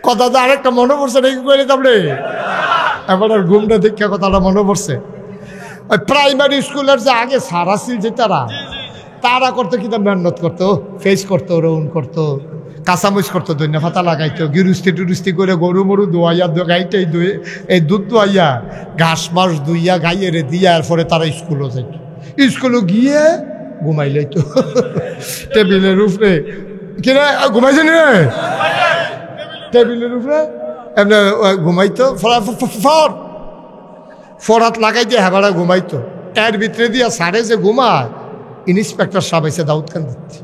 কথা তো আরেকটা মনে পড়ছে নাকি করে তারপরে এবার আর ঘুমটা দেখে কথাটা মনে পড়ছে। ওই প্রাইমারি স্কুলের যে আগে সারা ছিল যে তারা করতো কিন্তু মেহনত করতো, ফেস করতো, রৌন করতো, কাঁচামরিচ করতো, ধনিয়া পাতা লাগাইতো, গিরুস্তি টুরুস্তি করে গরু মরু দোয়াইয়া গাইটাই ধুয়ে এই দুধ দোয়াইয়া ঘাস মাস ধুইয়া গাইয়ে রে দিয়া এরপরে তারা স্কুলও যাইত। স্কুলে গিয়ে ঘুমাই লইতো টেবিলের উপরে। কিনা ঘুমাইছে নি টেবিলের উপরে এমনি ঘুমাইতো, ফরাত লাগাই দিয়ে হেবারা ঘুমাইতো। এর ভিতরে দিয়া সারে যে ঘুমায় ইন্সপেক্টর সাহেব আইসে দাউদ খান দিচ্ছে,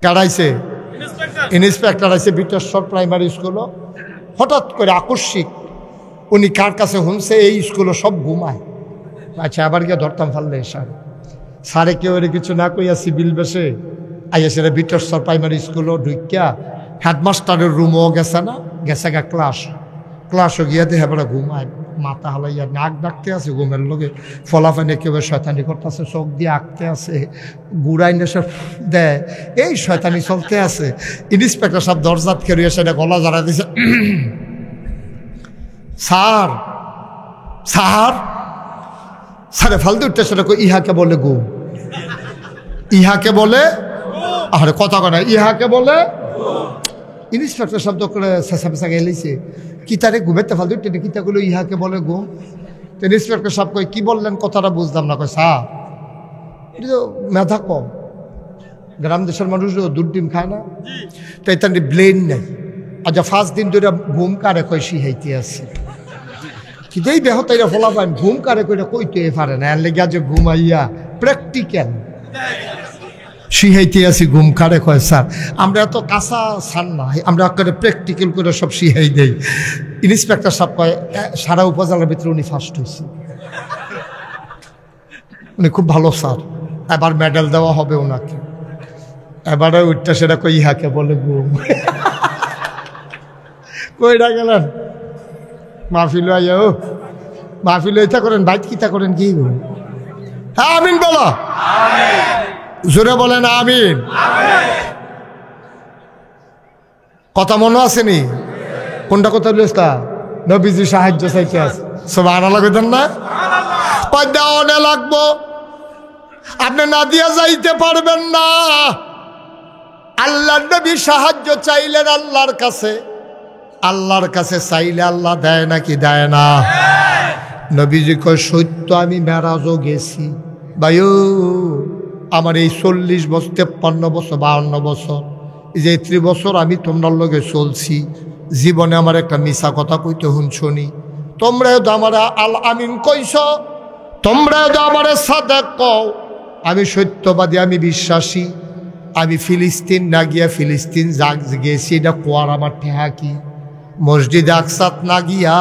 কারাইছে ইন্সপেক্টর আইসে বিটেশ্বর প্রাইমারি স্কুলও। হঠাৎ করে আকস্মিক উনি কার কাছে শুনছে এই স্কুলে সব ঘুমায়। আচ্ছা আবার গিয়ে ধরতাম ফাললে সারে কেউ এর কিছু না কইয়া সিভিল বেশে আইয়া সেটা বিটেশ্বর প্রাইমারি স্কুলও ঢুকিয়া হেডমাস্টারের রুমও গেছে না, গেছে গা ক্লাসও গিয়া দেখে বেড়া ঘুমায়, মাথা হালাইয়া নাক ডাকতে আছে ঘুমের লোকে, ফলাফানে কেউ শয়তানি করতেছে, চোখ দিয়ে আঁকতে আছে, গুড়াই নেশে দেয়, এই শয়তানি চলতে আছে। ইন্সপেক্টর সব দরজাত খেয়ে সেটা গলা জড়া দিছে, স্যার স্যার স্যারে ফালতু উঠতে সেটা ইহাকে বলে ঘুম, ইহাকে বলে আরে কথা কয় না, ইহাকে বলে। ইন্সপেক্টর শব্দ করে শেষা পেশা গেলেছে কি তারে ঘুমেতে ফালতু উঠতে কিতাগুলো ইহাকে বলে ঘুম। তো ইন্সপেক্টর সব কয় কি বললেন কথাটা বুঝলাম না। কয় স্যার এটা তো মেধা কম, গ্রাম দেশের মানুষ দুধ ডিম খায় না, তো এটা ব্লেন নেই। আচ্ছা 5 দিন ধরে ঘুম কারে কয় শিহাইতে আছে, কিন্তু এই বেহতাইরা ফলা পান ঘুম কারে কইটা কইতে পারে না, এর লেগে যে ঘুমাইয়া প্র্যাকটিক্যাল শিহাইতে আছি ঘুম কারে কয়। স্যার আমরা এত কাঁচা সার না, আমরা করে প্র্যাকটিক্যাল করে সব শিহাই দেই। ইন্সপেক্টর সব কয় সারা উপজেলার ভিতরে উনি ফার্স্ট হয়েছে, উনি খুব ভালো স্যার, এবার মেডেল দেওয়া হবে ওনাকে। এবারে উঠটা সেটা কই ইহাকে বলে ঘুম। কইরা গেলেন মাহফিল আইয়া, ও মাহফিল ইতা করেন বাইত কিতা করেন কি ঘুম। হ্যাঁ আমিন বলো, জোরে বলেন আমিন। কথা মনে আসেনি কোনটা কথা বলিসটা নবীজি সাহায্য চাইতে আছে, সুবহানাল্লাহ কইতেন না? দেওয়ানে লাগবো, আপনি না দিয়া যাইতে পারবেন না। আল্লাহর নবী সাহায্য চাইলেন আল্লাহর কাছে, আল্লাহর কাছে চাইলে আল্লাহ দেয় নাকি দেয় না? নবীজি কয় সত্য আমি মেরাজও গেছি ভাইও, আমার এই 40 বছর 53 বছর 52 বছর এই যে 30 বছর আমি তোমার লগে চলছি, জীবনে আমার একটা মিছা কথা কইতে শুনছনি। তোমরাও তো আমার আল আমিন কইছ, তোমরাও তো আমার সাদেক কও, আমি সত্যবাদী, আমি বিশ্বাসী। আমি ফিলিস্তিন না গিয়া ফিলিস্তিন গেছি এটা কোয়ার আমার ঠেহা কি? মসজিদে আকসাত না গিয়া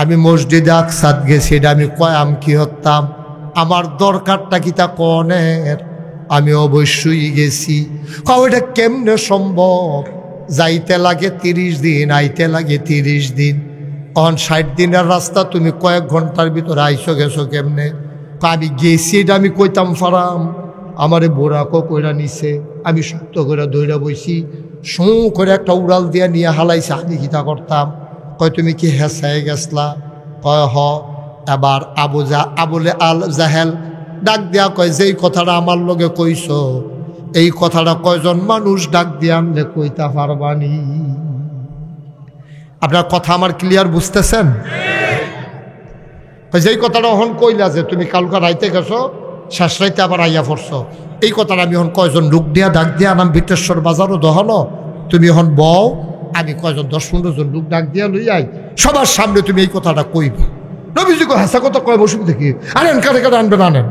আমি মসজিদে আকসাত গেছি এটা আমি কয়াম কি হতাম? আমার দরকারটা কি তা কনের? আমি অবশ্যই গেছি। ওইটা কেমনে সম্ভব? যাইতে লাগে 30 দিন, আইতে লাগে 30 দিন, 60 দিনের রাস্তা তুমি কয়েক ঘন্টার ভিতরে আইসো গেছো কেমনে? আমি গেছি এটা আমি কইতাম ফারাম, আমারে বোরাকো কইরা নিছে, আমি শক্ত করে দৌড়া বইছি, শোঁ করে একটা উড়াল দিয়া নিয়ে হালাইছে, আমি কিতা করতাম? কয় তুমি কি হেসায় গেছলা? কয় হ। এবার আবুলে আল জাহেল ডাক দিয়া কয় যেই কথাটা আমার লগে কইস এই কথাটা কয়জন মানুষ ডাক দিয়া আমলে কইতা পারবানি? আপনার কথা আমার ক্লিয়ার বুঝতেছেন? যেই কথাটা হন কইলা যে তুমি কালকা রাইতে গেছো, শেষ রাইতে আবার আইয়া পড়ছো, এই কথাটা আমি হন কয়জন লোক দিয়া ডাক দিয়া আনাম বিটেশ্বর বাজারও দহনো, তুমি হন বও, আমি কয়জন 10-15 জন লোক ডাক দিয়া লই আই, সবার সামনে তুমি এই কথাটা কইবা। নবীজি কয় হাসা কথা কয় বসুন দেখি, আনেন কারে কারে আনবেন আনেন।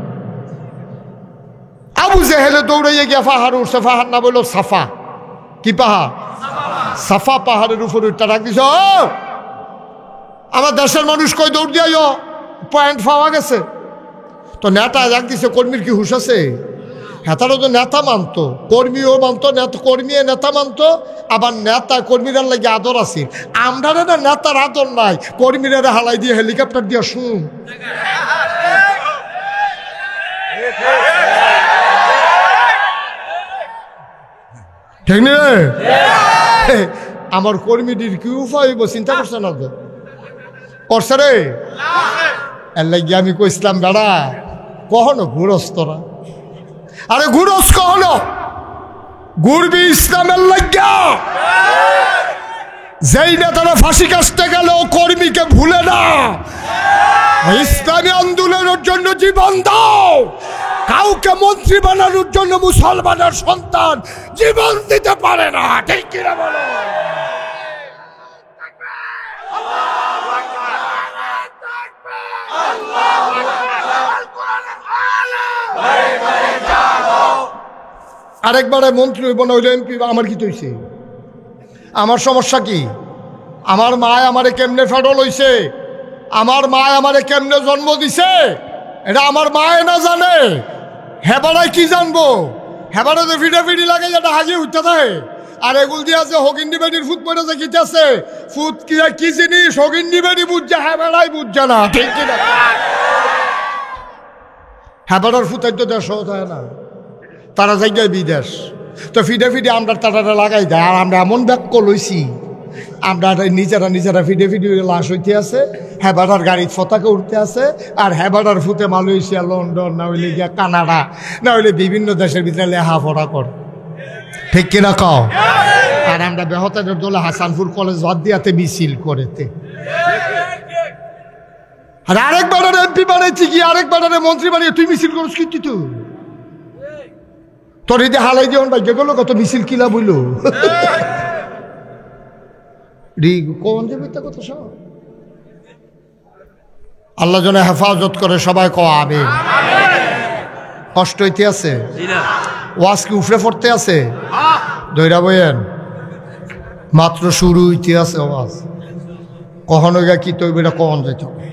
আবু জেহেলে দৌড়াইয়া গিয়া পাহাড় উঠছে, পাহাড় না বললো সাফা। কি পাহাড়? সাফা পাহাড়ের উপর উঠতে ডাক দিছ, আমার দেশের মানুষ কই দৌড় দিয়াইও, পয়েন্ট পাওয়া গেছে। তো নেতা ডাক দিছে, কর্মীর কি হুশ আছে? হেতারও তো নেতা মানতো, কর্মীও মানতো, কর্মী নেতা মানতো, আবার নেতা কর্মীরা লাগে আদর আছে। আমরা না নেতার আদর নাই, কর্মীরা হালাই দিয়ে হেলিকপ্টার দিয়ে শুন। ঠিক না? আমার কর্মীটির কি উপায় হইব চিন্তা করছে না তো করছে রে এর লাগি আমি কইছিলাম বেড়া কখনো ঘুরস তোরা আরে ঘুরস কখনো ঘুরবি ইসলামের লাগিয়া যেই নেতারা ফাঁসি কাটতে গেল কর্মীকে ভুলে না ইসলামী আন্দোলনের জন্য জীবন দাও কাউকে মন্ত্রী বানানোর জন্য মুসলমানের সন্তান জীবন দিতে পারে না ঠিক কিনা বলো আরেকবারে মন্ত্রী হইব না হইলে এমপি আমার কি তৈছে আমার সমস্যা কি আমার মা আমারে কেমনে ফেডল হইছে আমার মা আমারে কেমনে জন্ম দিছে এটা আমার মায়ে না জানে হেবারাই কি জানবো হেবারা তো ফিডাফিডি লাগে যেটা হাজির উঠতে থাকে আর এগুল দিয়ে আছে হগিন্ডি বেডির ফুট পড়ে যে কিতেছে ফুট কি জিনিস হগিন্ডি বেডি বুঝছে হেবারাই বুঝছে না ঠিক কিনা হেবারার ফুটাই তো দেশ হয় না তারা জায়গায় বিদেশ তো ফিডে আমরা তারা লাগাই দেয় আর আমরা এমন ব্যাক লইছি আমরা নিজেরা ফিডে লাশ হইতে আছে হেবাডার গাড়ির পতাকা উঠতে আছে আর হেবাডার ফুতে মালয়েশিয়া লন্ডন না হইলে গিয়া কানাডা না হইলে বিভিন্ন দেশের ভিতরে লেখাপড়া কর ঠিক কিনা কও আর আমরা বেহতাদের দলে হাসানপুর কলেজ বাদ দিয়াতে মিছিল করেতে আর আরেকবার এমপি বানাইছি কি আরেকবার মন্ত্রী বানিয়ে তুই মিছিল করিস কিন্তু তুই তোর এই যে হালাই দিয়ে বাইকে গেল কত মিছিল কিলা বইল কোন দেবে কত সব আল্লাহ যেন হেফাজত করে সবাই আমিন কষ্ট হইতে আছে ওয়াজ কি উফরে পড়তে আছে দইরা বইয়েন মাত্র শুরু হইতে আছে ওয়াজ কখনো গা কি তৈব এটা কখন যাইতে হবে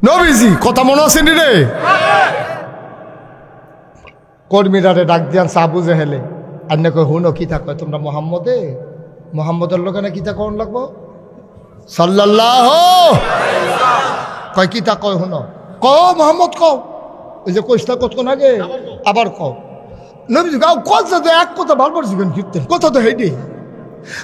নবীজি কথা মনে আছে নি রে কর্মীরারে ডাক দিয়ান সাবু জেহেলে আর না কই হুনো কিতা কয় তোমরা মোহাম্মদের লোকে না কিতা কখন লাগবো সাল্লাল্লাহু কয় কিতা কয় হুনো মোহাম্মদ কও ওই যে কইসটা কতক্ষণ আগে আবার কও নবীজি গাও কথা তো এক কথা ভালো জীবন কীর্তেন কথা তো হেঁটে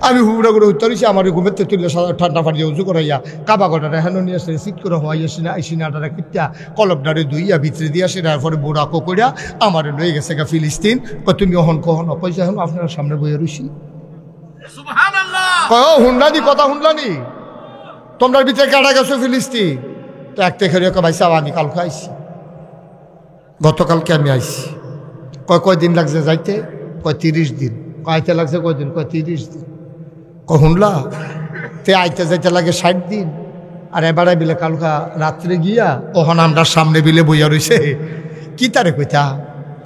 আমি হুবড়া করে উত্তরিছি আমার ঘুমের তুললে ঠান্ডা পানি উঁচু করাইয়া কাবা গটারে হেন নিয়ে আসলে সিট করে হওয়াইয়াছি না আইসিনাটারে কিত্যা কলবডারে দুইয়া ভিতরে দিয়ে আসে তারপরে বুড়া কইরা আমার লয়ে গেছে গা ফিলিস্তিন তুমি অহন কহন পয়সা এখন আপনার সামনে বইয়ে রইছি হুন্ডানি কথা হুন্ডানি তোমরা ভিতরে কাটা গেছো ফিলিস্তিন তো একটা খেয়ে ভাই সাহ আমি কালকে আইসি গতকালকে আমি আইসি কয়দিন লাগছে যাইতে 30 দিন আইতে লাগছে কয়দিন 30 দিন শুনলা তে আইতে যাইতে লাগে 60 দিন আর এবারে বিলে কালকা রাত্রে গিয়া ওখানে আমরা সামনে বিলে বইয়া রয়েছে কি তারে কইতা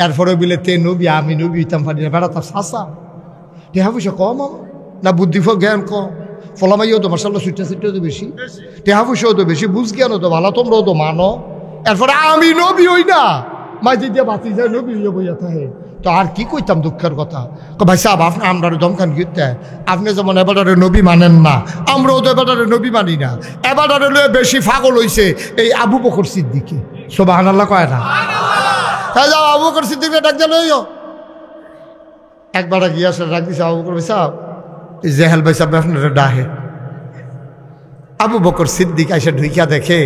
এরপরে বিলে তে নবী আমি নবী হইতাম পারি না বেড়া তার শাসা টেহা পয়সা কম না বুদ্ধি জ্ঞান কম ফলামাইও তো মার্শাল্লাহ সুইটা তো বেশি টেহা পয়সাও তো বেশি বুঝ জ্ঞানও তো ভালো তোমরাও তো মানো এরপরে আমি নবী হই না মাঝে দিয়ে বাতি যায় নবী হইয়া বইয়া থাকে তো আর কি কইতাম দুঃখের কথা ভাই সাহেব আপনি আমরা দমখান গিয়ে আপনি যেমন এবারে নবী মানেন না আমরাও তো এবারে নবী মানি না এবারে লয়ে বেশি পাগল হইছে এই আবু বকর সিদ্দিকে সুবহানাল্লাহ কয় না তাই যাও আবু বকর সিদ্দিকে ডাক দিয়ে লইও একবার গিয়ে আসলে ডাক দিছে আবু বকর ভাই সাহেব জেহেল ভাই সাহেব আপনারা ডাহে আবু বকর সিদ্দিক এসে ঢুকিয়া দেখে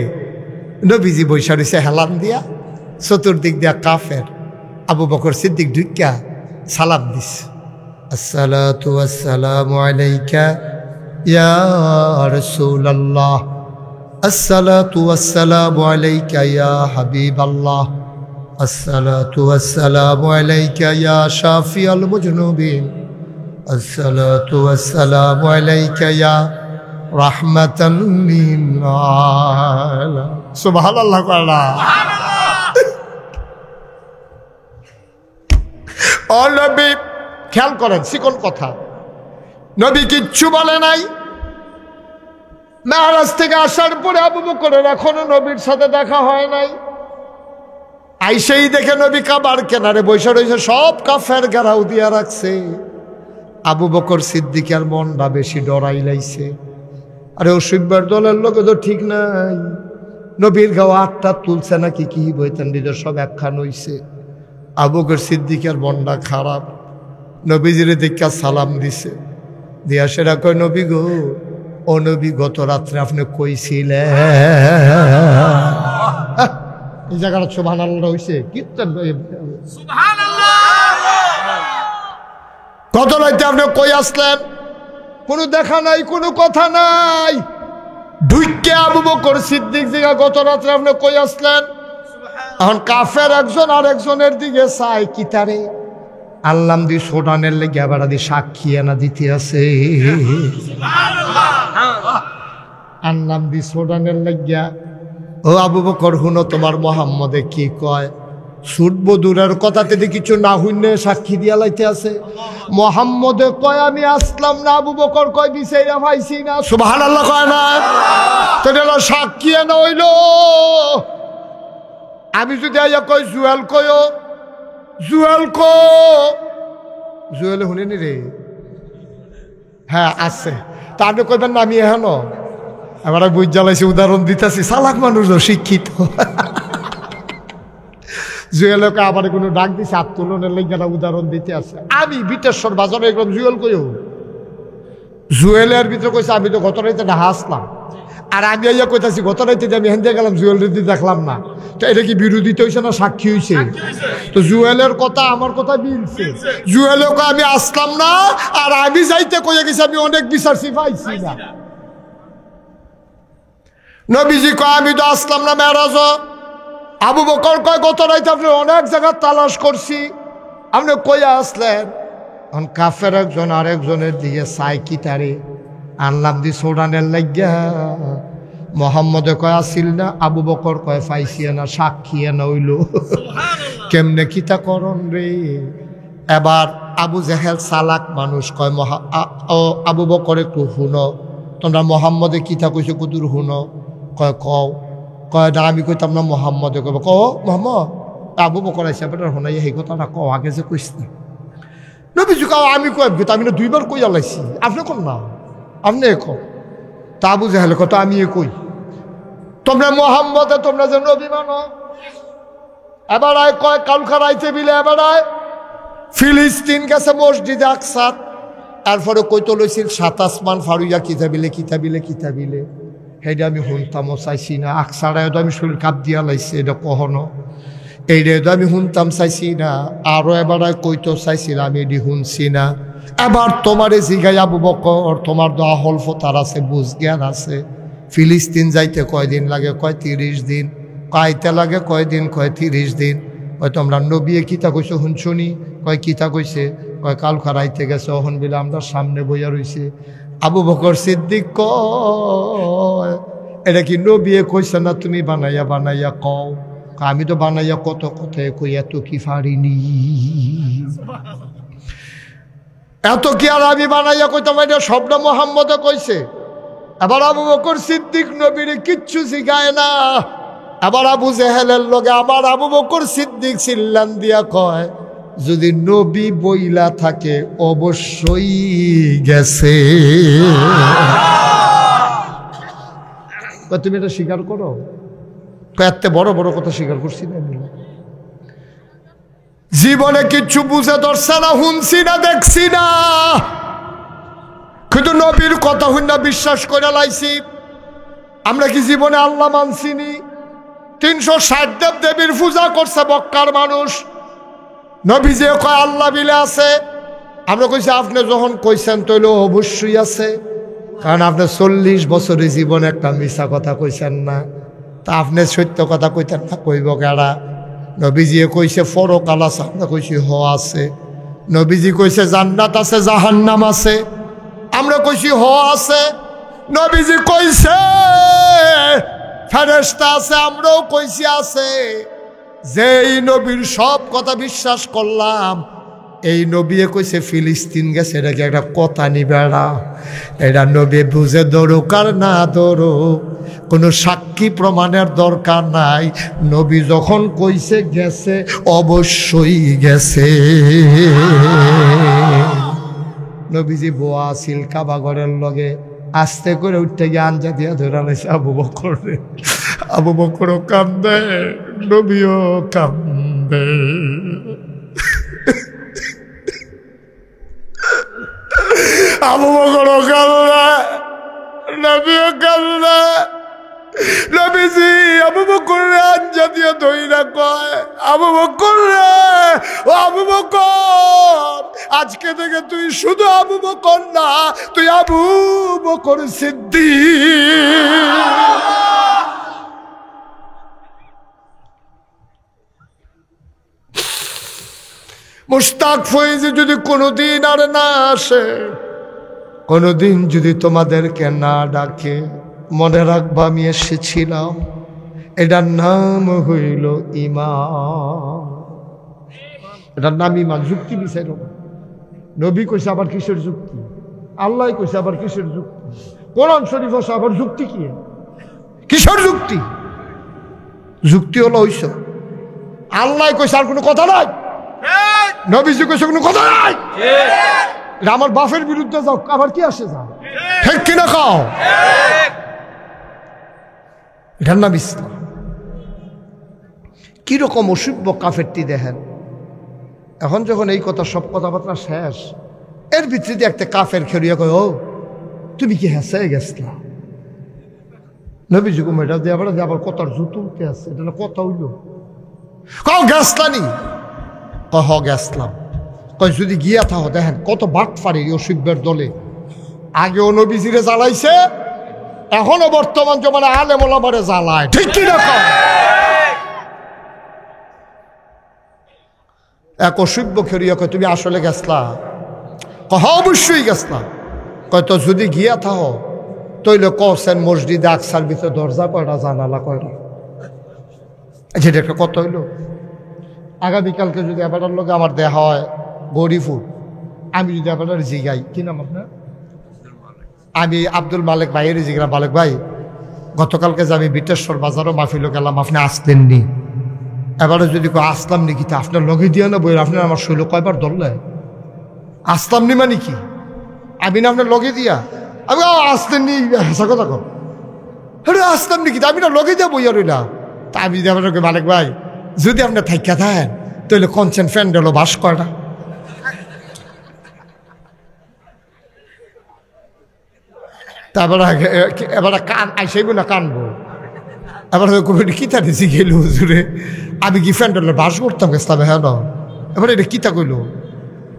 নবীজি বৈশা রইছে হেলান দিয়া চতুর্দিক দিয়া কাফের আবু বকর সিদ্দিক ঢুকিয়া সালাম দিস আসসালাতু ওয়াসসালামু আলাইকা ইয়া রাসূলুল্লাহ আসসালাতু ওয়াসসালামু আলাইকা ইয়া হাবিবাল্লাহ আসসালাতু ওয়াসসালামু আলাইকা ইয়া শাফিয়াল মুজনুবিন আসসালাতু ওয়াসসালামু আলাইকা ইয়া রাহমাতাল লিল আলামিন সুবহানাল্লাহ কয়লা ও নবী খেয়াল করেন চিকন কথা নবী কিচ্ছু বলে নাই মেরাজ থেকে আসার পরে আবু বকরের এখনো নবীর সাথে দেখা হয় নাই আইসেই দেখে নবী কাবার কেনারে বসে রয়েছে সব কাফের ঘেরাও দিয়া রাখছে আবু বকর সিদ্দিকের মনটা বেশি ডরাই লাইছে আরে ও শিববার দলের লোকে তো ঠিক নাই নবীর গাও আটটা তুলছে নাকি কি বইতেন নিজের সব একখান হইছে আবু বকর সিদ্দিকের মনটা খারাপ নবীজিরে দেখা সালাম দিছে দিয়া সেটা কয় নবী গো, ও নবী গত রাত্রে আপনি কইছিলেন। এই জায়গাটা সুবহানাল্লাহ হইছে, কীর্তন গত রাতে আপনি কই আসলেন? কোনো দেখা নাই, কোনো কথা নাই। ঢুইকে আবু বকর সিদ্দিক জিগা গত রাত্রে আপনি কই আসলেন? এখন কাফের একজন আর একজনের দিকে চাই কি তারে আল্লাম দি সোডানের লেগে আবার দি সাক্ষী এনা দিতে আছে। আল্লাম দি সোডানের লেগিয়া ও আবু বকর হুনো তোমার মোহাম্মদে কি কয়? ছুটবো দূরের কথাতে কিছু না হইলে সাক্ষী দিয়া লাইতে আছে। মোহাম্মদে কয় আমি আসলাম না, আবু বকর কয় বিচাইরা পাইছি না। সুবহানাল্লাহ কয় না? তো এটা সাক্ষী এনা হইল। আমি যদি আইয়া কই জুয়েল কয়ো, জুয়েল কো, জুয়েল শুনিনি রে? হ্যাঁ আছে। তা আপনি কইবেন না আমি এখনো এবার বুঝ জ্বালাইছি, উদাহরণ দিতেছি। চালাক মানুষ শিক্ষিত। জুয়েলকে আবার কোনো ডাক দিছে আত্মোলনের লেগে উদাহরণ দিতে আছে। আমি বিটেশ্বর বাজারে একদম জুয়েল কইও, জুয়েলের ভিতরে কইছে আমি তো গত রাইতে না হাসলাম, আর আমি আইয়া কইতাছি গত রাইতে আমি হেন্দে গেলাম জুয়েল রেডি দেখলাম না। তো এটা কি বিরোধিতা হয়েছে না সাক্ষী হয়েছে? তো জুয়েলের কথা আমার কথা মিলছে। জুয়েলকে আমি আসলাম না, আর আমি যাইতে কইয়া গেছি আমি অনেক বিচারছি পাইছি না। নবীজি কয় আমি তো আসলাম না মেরাজ। আবু বকর কয় গত রাইতে আপনি অনেক জায়গা তালাশ করছি, আপনি কইয়া আসলেন? এখন কাফের একজন আরেকজনের দিকে চাই কি তারে আনলাম দি সোডানের লাগিয়া। মোহাম্মদে কয় আসিল না, আবু বকর কয় পাইছি না, সাক্ষী না হইল। কেমনে কিতা করন রে? এবার আবু জেহেল চালাক মানুষ কয় আবু বকর একটু শুনো, তোমরা মোহাম্মদে কিতা কইছো কুদুর শুনো। কয় কও। কয় না আমি কইতাম না, মোহাম্মদে কব ক মোহাম্মদ আবু বকর আইসা বেটার শোনাই সেই কথাটা কও, আগে যে কইস না। নবীজি কও আমি কই আমি না দুইবার কইয়া লাইছি, আপনি কোন না আপনি কও। তা আবু জেহেল কত আমি কই তোমরা মোহাম্মদে তোমরা যে নবী মানো। এবার আয় কয় কালকার আইতে বিলে এবার আয় ফিলিস্তিন গেছে মসজিদে আকসাত। এরপরে কইতো লইছিল ৭ আসমান ফারুইয়া কিতাবিলে কিতাবিলে কিতাবিলে। সেইটা আমি শুনতামও চাইছি না। আকসারায় তো আমি শরীর কাপ দিয়া লাইছি, এটা কখনো এইটা তো আমি শুনতাম চাইছি না। আরো এবার কইতো চাইছিলাম, আমি এটি শুনছি না। এবার তোমারে জিগাই আবু বকর তোমার তো আহল ফতার আছে, বুঝ জ্ঞান আছে। ফিলিস্তিন যাইতে কয়দিন লাগে? কয় ৩০ দিন। কাইতে লাগে কয়দিন? কয় ৩০ দিন। কয় তোমরা নবী কিতা কইছো শুনছনি? কয় কিতা কইছে? কয় কালকা রাইতে গেছে, অহন বিলে আমরা সামনে বইয়া রইছে। আবু বকর সিদ্দিক কয় এটা কি নবী কইছে না তুমি বানাইয়া বানাইয়া কও? আমি তো বানাইয়া কত কথায় কই, এত কি পারিনি? এত কি আর আমি বানাইয়া কইতাম? এটা শব্দ মোহাম্মদে কইছে। এবার আবু বকর সিদ্দিক নবীর কিচ্ছু শিখায় না। আবার আবু জেহেলের লগে আবার আবু বকর সিদ্দিক চিল্লান দিয়া কয় যদি নবী বইলা থাকে অবশ্যই গেছে। তুমি এটা স্বীকার করো? এত বড় বড় কথা স্বীকার করছি না। জীবনে কিচ্ছু বুঝে ধরছে না, শুনছি না, দেখছি না, কিন্তু নবীর কথা হইনা বিশ্বাস করে লাইছি। আমরা কি জীবনে আল্লাহ মানছিনি? ৩৬০ দেব দেবীর পূজা করছে মক্কার মানুষ। নবী যে কয় আল্লাহ বিলে আছে, আমরা কইছি আপনি যখন কইছেন তইলে অবশ্যই আছে, কারণ আপনি ৪০ বছরের জীবনে একটা মিছা কথা কইছেন না। তা আপনি সত্য কথা কইতেন না, কইব কেডা? নবীজি কইছে পরকাল আছে, আমরা কইছি হ আছে। নবীজি কইছে জান্নাত আছে জাহান্নাম আছে, আমরা কইছি হ আছে। নবীজি কইছে ফেরেশতা আছে, আমরাও কইছি আছে। যেই নবীর সব কথা বিশ্বাস করলাম, এই নবী কইছে ফিলিস্তিন গেছে, এটা কি একটা কথা নিবেড়া? এটা নবী বুঝে দরুক আর না দরুক কোনো সাক্ষী প্রমাণের দরকার নাই। নবী যখন কইছে গেছে অবশ্যই গেছে। নবীজি বোয়া আছিল কাবাগরের লগে, আস্তে করে উঠতে গিয়ে আঞ্জা দিয়া ধরা লাইছে আবু বকর। আবু বকরও কান্দে, নবীও কান্দে। আবু বকরও কাঁদে, নবীও কাঁদে। নবীজি আবু বকর আঞ্জা দিয়ে ধইরা কয়, আবু বকর রে, ও আবু বকর, আজকে থেকে তুই শুধু আবু বকর না, তুই আবু বকর সিদ্দিক। মুশতাক ফয়েজি যদি কোনোদিন আর না আসে, কোনোদিন যদি তোমাদেরকে না ডাকে, মনে রাখবা আমি এসেছিলাম, এটার নাম হইল ঈমান। এটার নাম ঈমান। যুক্তি বিচার নবী কইছে আবার কিসের যুক্তি? আল্লাহ কইছে আবার কিসের যুক্তি? কোরআন শরীফ আছে আবার যুক্তি কি? কিসের যুক্তি? যুক্তি হলো হইছ আল্লাহ কইছে আর কোনো কথা নাই, নবীজি কইছে কোনো কথা নাই। এটা আমার বাপের বিরুদ্ধে যাও, আবার কি আসে যাও, ঠিক কিনা খাও? এটার নাম ইসলাম। কিরকম অসভ্য কাফেরটি দেখেন। এখন যখন এই কথা সব কথাবার্তা শেষ, এর ভিতরে একটা কাফের খেলিয়া কয়, ও তুমি কি হেসে গেছলা? নবীজি কুম এটা দিয়ে আবার কথার জুতো উঠতে আছে, এটা না কথা হইল। কও গেছলানি? কহ গেছলাম। কয় যদি গিয়া থাকো, দেখেন কত বাটফারি অসভ্যের দলে। আগেও নবীজিরে জ্বালাইছে, এখনো বর্তমান জমানে আলেম ওলামারে জ্বালায়, ঠিক কি না? এক অসভ্য খেরিয়া কয় তুমি আসলে গেছলা? কহ অবশ্যই গেছলা। কয় তো যদি গিয়া থাকো তৈলে কছেন মসজিদে আকসার ভিতরে দরজা কয়টা, জানালা কয়টা? যেটা একটা কথা হইল। আগামীকালকে যদি আপনার লোক আমার দেখা হয় গরিফুর, আমি যদি আপনার জিগাই, কি নাম আপনার? আমি আব্দুল মালিক ভাইয়ের জিগা, মালিক ভাই গতকালকে যে আমি বিটেশ্বর বাজারও মাহফিল গেলাম, আপনি আসলেননি। এবারে যদি আসলাম নি, কি তা আপনার লগে দিয়া না বই, আপনার আমার শৈল কয়বার ধরলে আসলাম নি মানে কি? আমি না আপনার লগে দিয়া, আমি আসলেননি, হাসা কথা কর, হ্যাঁ আসলাম নি, কি আমি না লগে দিয়া বইয়া রইলাম। তা আমি যদি আপনার মালিক ভাই যদি আপনার থাইকা থাকেন তাহলে কনসেন্ট ফ্যান্ড হলো বাস কয়টা? তারপরে এবার কান আইসাইব না কানবো, এবার কিতা দিছি গেল হুজুরে, আমি কি ফ্যান্ডেলের বাস করতাম গেছিলাম, হ্যাঁ না এবার এটা কিতা কইল?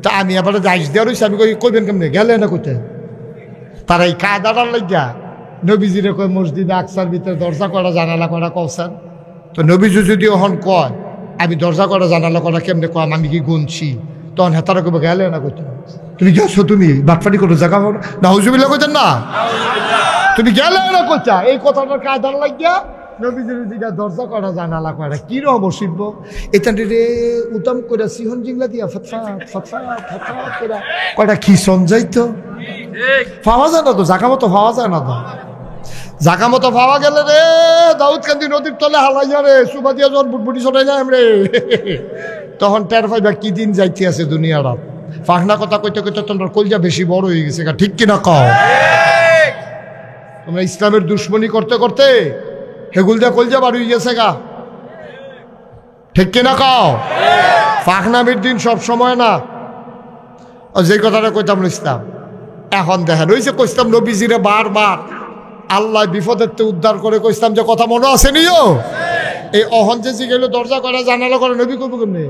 তা আমি এবার আইস দেওয়া রয়েছি, আমি কইবেন কেমনি গেলে না কইতে? তারা এই কায়দাটার লাগিয়া নবীজিরে কয় মসজিদে আকসার ভিতরে দরজা করা জানালা করা কওছেন। তো নবীজি যদি ওহন কয় আমি দরজা করা জানালা করা কেমনে কম, আমি কি গুনছি, তখন হেতারা কবে গেলে না কইতে? তুমি গেছো, তুমি বাটফাটি কোনো জায়গা না হুজুবিল্লাহ কইতেন না, তুমি গেলে না কইতা? এই কথাটার কায়দার লাগিয়া নবীজির দিকে দরজা করা জানালা করা কিরকম অসিব্য। এটা রে উত্তম করে সিহন জিংলা দিয়া করে কয়টা খিসন যাইতো, পাওয়া যায় না তো, জাগা মতো পাওয়া যায় না তো। জাগা মতো পাওয়া গেলে রে দাউদকান্দি নদীর তলে হালাইয়া রে সুবা দিয়া জন বুটবুটি চলে যায় রে, তখন টের পাইবা কি দিন যাইতে আছে দুনিয়াটা। ফাঁকনা কথা কইতে কইতে তোমার কলজা বেশি বড় হয়ে গেছে, ঠিক কিনা কও? তোমরা ইসলামের দুশ্মনী করতে করতে হেগুল দিয়া কলজা বার হয়ে গেছে গা, ঠিক কিনা কও? ফাঁকনামির দিন সব সময় না। যে কথাটা কইতাম ইসলাম, এখন দেখেন ওই যে কইতাম নবীজিরে বারবার আল্লাহ বিপদের তো উদ্ধার করে কইতাম, যে কথা মনে আছে নিও। এই অহন যে গেল দরজা করা জানালা করে নবী কইব কেমনি?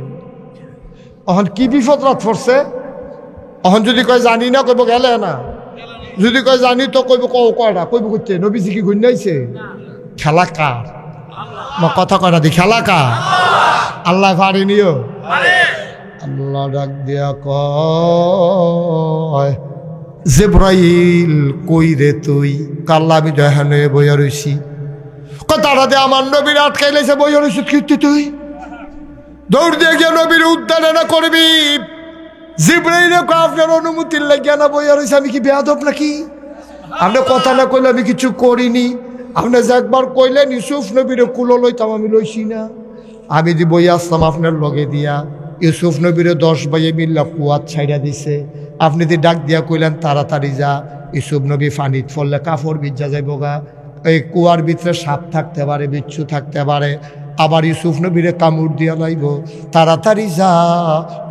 অহন কি বিপদ রাত পড়ছে? অহন যদি কয় জানি না কইব গেলে না, যদি কয় জানি তো কইব কয়টা কইব করতে? নবীজি কি গুন্নাইছে? খেলা কার? কথা কয়টা দি খেলা কার? আল্লাহ পারি নিও। আল্লাহ ডাক দিয়া কয় জিবরাইল কই রে তুই? কাল্লা আমি দয়ানে বইয়া রইছি। কথাটা দে আমার নবীর আটকাইলেছে, বইয়া রইছি কীর্তি তুই দৌড় দিয়ে গিয়ে নবীর উদ্ধার না করবি। জিবরাইল আপনার অনুমতির লাগিয়া না বইয়া রইছে, আমি কি বেয়াদব নাকি? আপনি কথা না কইলে আমি কিছু করিনি। আপনি যে একবার কইলেন ইউসুফ নবীর কুলো লইতাম, আমি লইছি না। আমি যে বই আসলাম আপনার লগে দিয়া, ইউসুফ নবীর 10 ভাইয়ে মিল্লা কুয়াত ছাইড়া দিছে। আপনি যে ডাক দিয়া কইলেন তাড়াতাড়ি যা, ইউসুফ নবী ফানিত ফললে কাপড় ভিজা যাইব গা। এই কুয়ার ভিতরে সাপ থাকতে পারে, বিচ্ছু থাকতে পারে, আবার ইউসুফ নবীরে কামড় দিয়া লাইব, তাড়াতাড়ি যা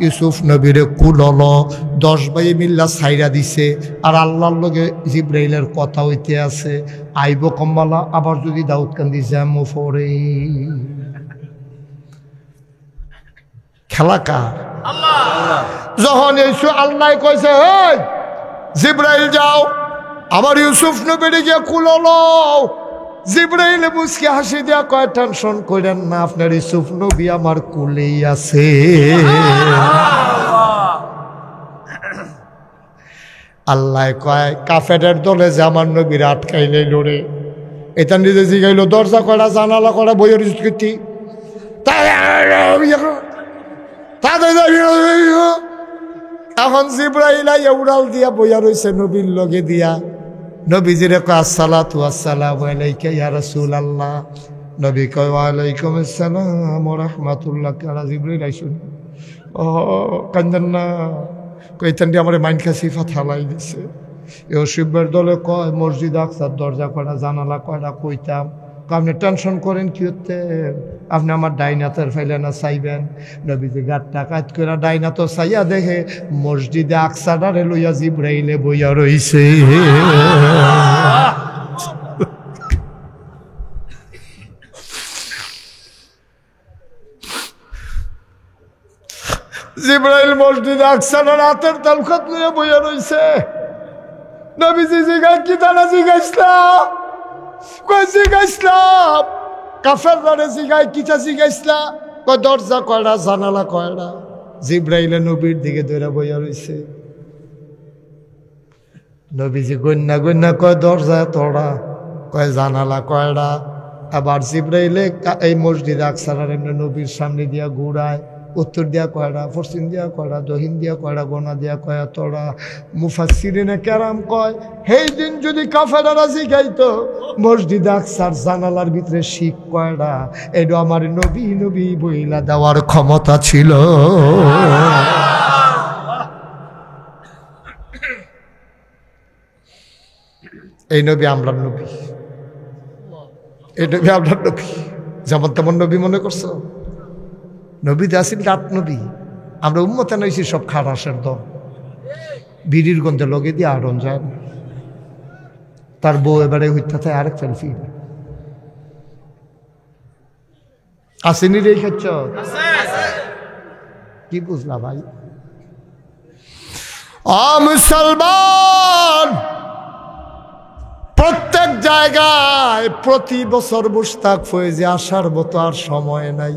ইউসুফ নবীরে কুলল। 10 ভাই মিল্লা ছাইরা দিছে, আর আল্লাহর লগে জিব্রাইলের কথা হইতে আছে, আইব কম্বালা আবার যদি দাউদ কান্দি জ্যামো ফরে। খেলা কার? যখন এসে আল্লাহ কইছে এই জিব্রাইল যাও আবার ইউসুফ নবীরে গিয়ে কুলল, জিব্রাইল মুসকে হাসি দিয়া কয় টেনশন করেন না, আপনার ইউসুফ নবী আমার কুলেই আছে। আল্লাহ কয় কাফেরের দলে যে আমার নবীর আটকাইলে লড়ে, এটা নিজে জিগাইল দরজা করা জানালা করা বইয়ের ইস্কৃতি এখন জিব্রাইল উড়াল দিয়া বইয়া রইছে নবীর লগে দিয়া। নবীজিরে কয় আসসালাতু আসসালামু আলাইকা ইয়া রাসূলুল্লাহ। নবী কয় ওয়ালাইকুম আসসালাম ওয়া রাহমাতুল্লাহ। কারা জিব্রাইল আইসুন ও কান্দেন না, কইতেন আমার মাইন্ড কাছে ফালাই দিছে। ইউসুফের দলে কয় মসজিদ আকসার দরজা কয়টা জানালা কয়টা কইতাম। আপনি টেনশন করেন কি হতে, আপনি আমার ডাইনাতের ফাইলে না চাইবেন। নবীজি গাটটা কাজ করে ডাইনাত চাইয়া দেখে মসজিদে আকসাডারে লইয়া জিব্রাইলে বইয়া রইছে। জিব্রাইল মসজিদে আকসাডার হাতের তালখাত লইয়া বইয়া রইছে। নবীজি জিগাই কি তারা জিগাইছিলাম, কই জিগাইছিলাম কাফেররা জিগাই কিটা জিগাইছিলা, কয় দরজা কয়টা জানালা কয়টা। জিব্রাইলে নবীর দিকে ধরে বইয়া রইছে। নবীজি গন্যা গন্যা কয় দরজা তোড়া, কয় জানালা কয়টা। আবার জিব্রাইলে এই মসজিদ আকসার এমনি নবীর সামনে দিয়া ঘুরায়, উত্তর দিয়া কয়টা, পশ্চিম দিয়া কয়টা, দক্ষিণ দিয়া কয়টা, গোনা দিয়া কয়া তোড়া। মুফাসসিরিনে কেরাম কয় সেই দিন যদি কাফেররা জিগাইতো মসজিদ আকসার জানালার ভিতরে শিখ কয়টা, এটা আমার নবী নবী বইলা দেওয়ার ক্ষমতা ছিল। এই নবী আমরা নবী, এই নবী আমরা নবী, যেমন তেমন নবী মনে করছো? নবীতে আসিল রাত নবী, আমরা উম্মতে নইছি সব খারাসের দল। বিড়ির গন্ধে লগে দিয়ে আড়ন যায় না, তার বউ এবারে হইতে আরেক সেলফি আসেনি রে খেচ্ছ কি বুঝলা ভাই? মুসলমান প্রত্যেক জায়গায় প্রতি বছর মুশতাক ফয়েজে আসার মতো আর সময় নাই।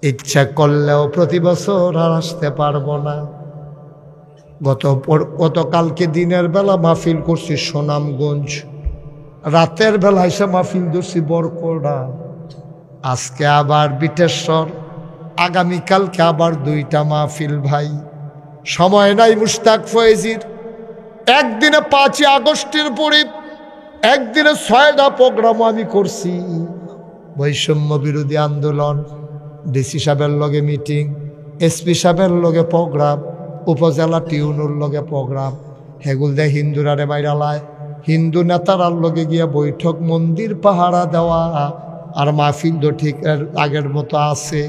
ইচ্ছা করলেও প্রতি বছর আর আসতে পারবো না। গতকালকে দিনের বেলা মাহফিল করছি সুনামগঞ্জ, রাতের বেলা এসে মাহফিল ধরছি বরকোড়া, আজকে আবার বিটেশ্বর, আগামীকালকে আবার 2টা মাহফিল। ভাই সময় নাই মুশতাক ফয়েজির। একদিনে 5ই আগস্টের পরে একদিনে 6টা প্রোগ্রামও আমি করছি। বৈষম্য বিরোধী আন্দোলন, ডিসি সাহেবের লগে মিটিং, এসপি সাহেবের লগে প্রোগ্রাম, উপজেলা টিউনুর লগে প্রোগ্রাম, হেগুল দেয় হিন্দুরারে বাইরালায়, হিন্দু নেতারার লগে গিয়া বৈঠক, মন্দির পাহারা দেওয়া, আর মাহফিল তো ঠিক আগের মতো আছে।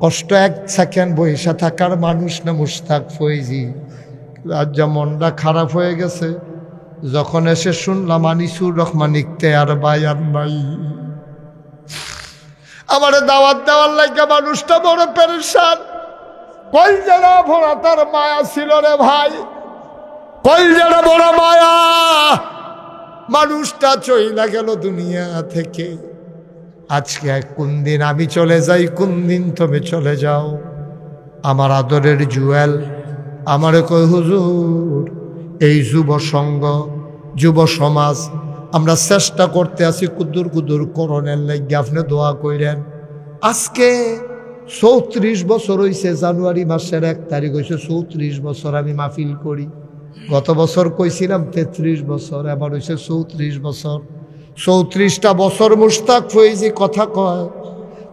কষ্ট 1 সেকেন্ড বৈশা থাকার মানুষ না মুশতাক ফয়েজি। আজ যা মনটা খারাপ হয়ে গেছে যখন এসে শুনলাম আনিসুর রহমান ইখতিয়ার ভাই আর নাই। আমার দাওয়াত দেওয়ার লাগে মানুষটা বড় পেরেশান। কলজারা ভরা তার মায়া ছিল রে ভাই, কলজারা বড় মায়া। মানুষটা চইলা গেল দুনিয়া থেকে। আজকে কোন দিন আমি চলে যাই, কোন দিন তুমি চলে যাও। আমার আদরের জুয়েল আমারে কই হুজুর, এই যুব সংঘ, যুব সমাজ আমরা চেষ্টা করতে আছি কুদুর কুদুর করণের লাগে, আপনি দোয়া কইরেন। আজকে 34 বছর হয়েছে, জানুয়ারি মাসের 1 তারিখ হয়েছে 34 বছর আমি মাহফিল করি। গত বছর কইছিলাম 33 বছর, এবার হয়েছে 34 বছর। 34টা বছর মুশতাক ফয়েজি কথা কয়,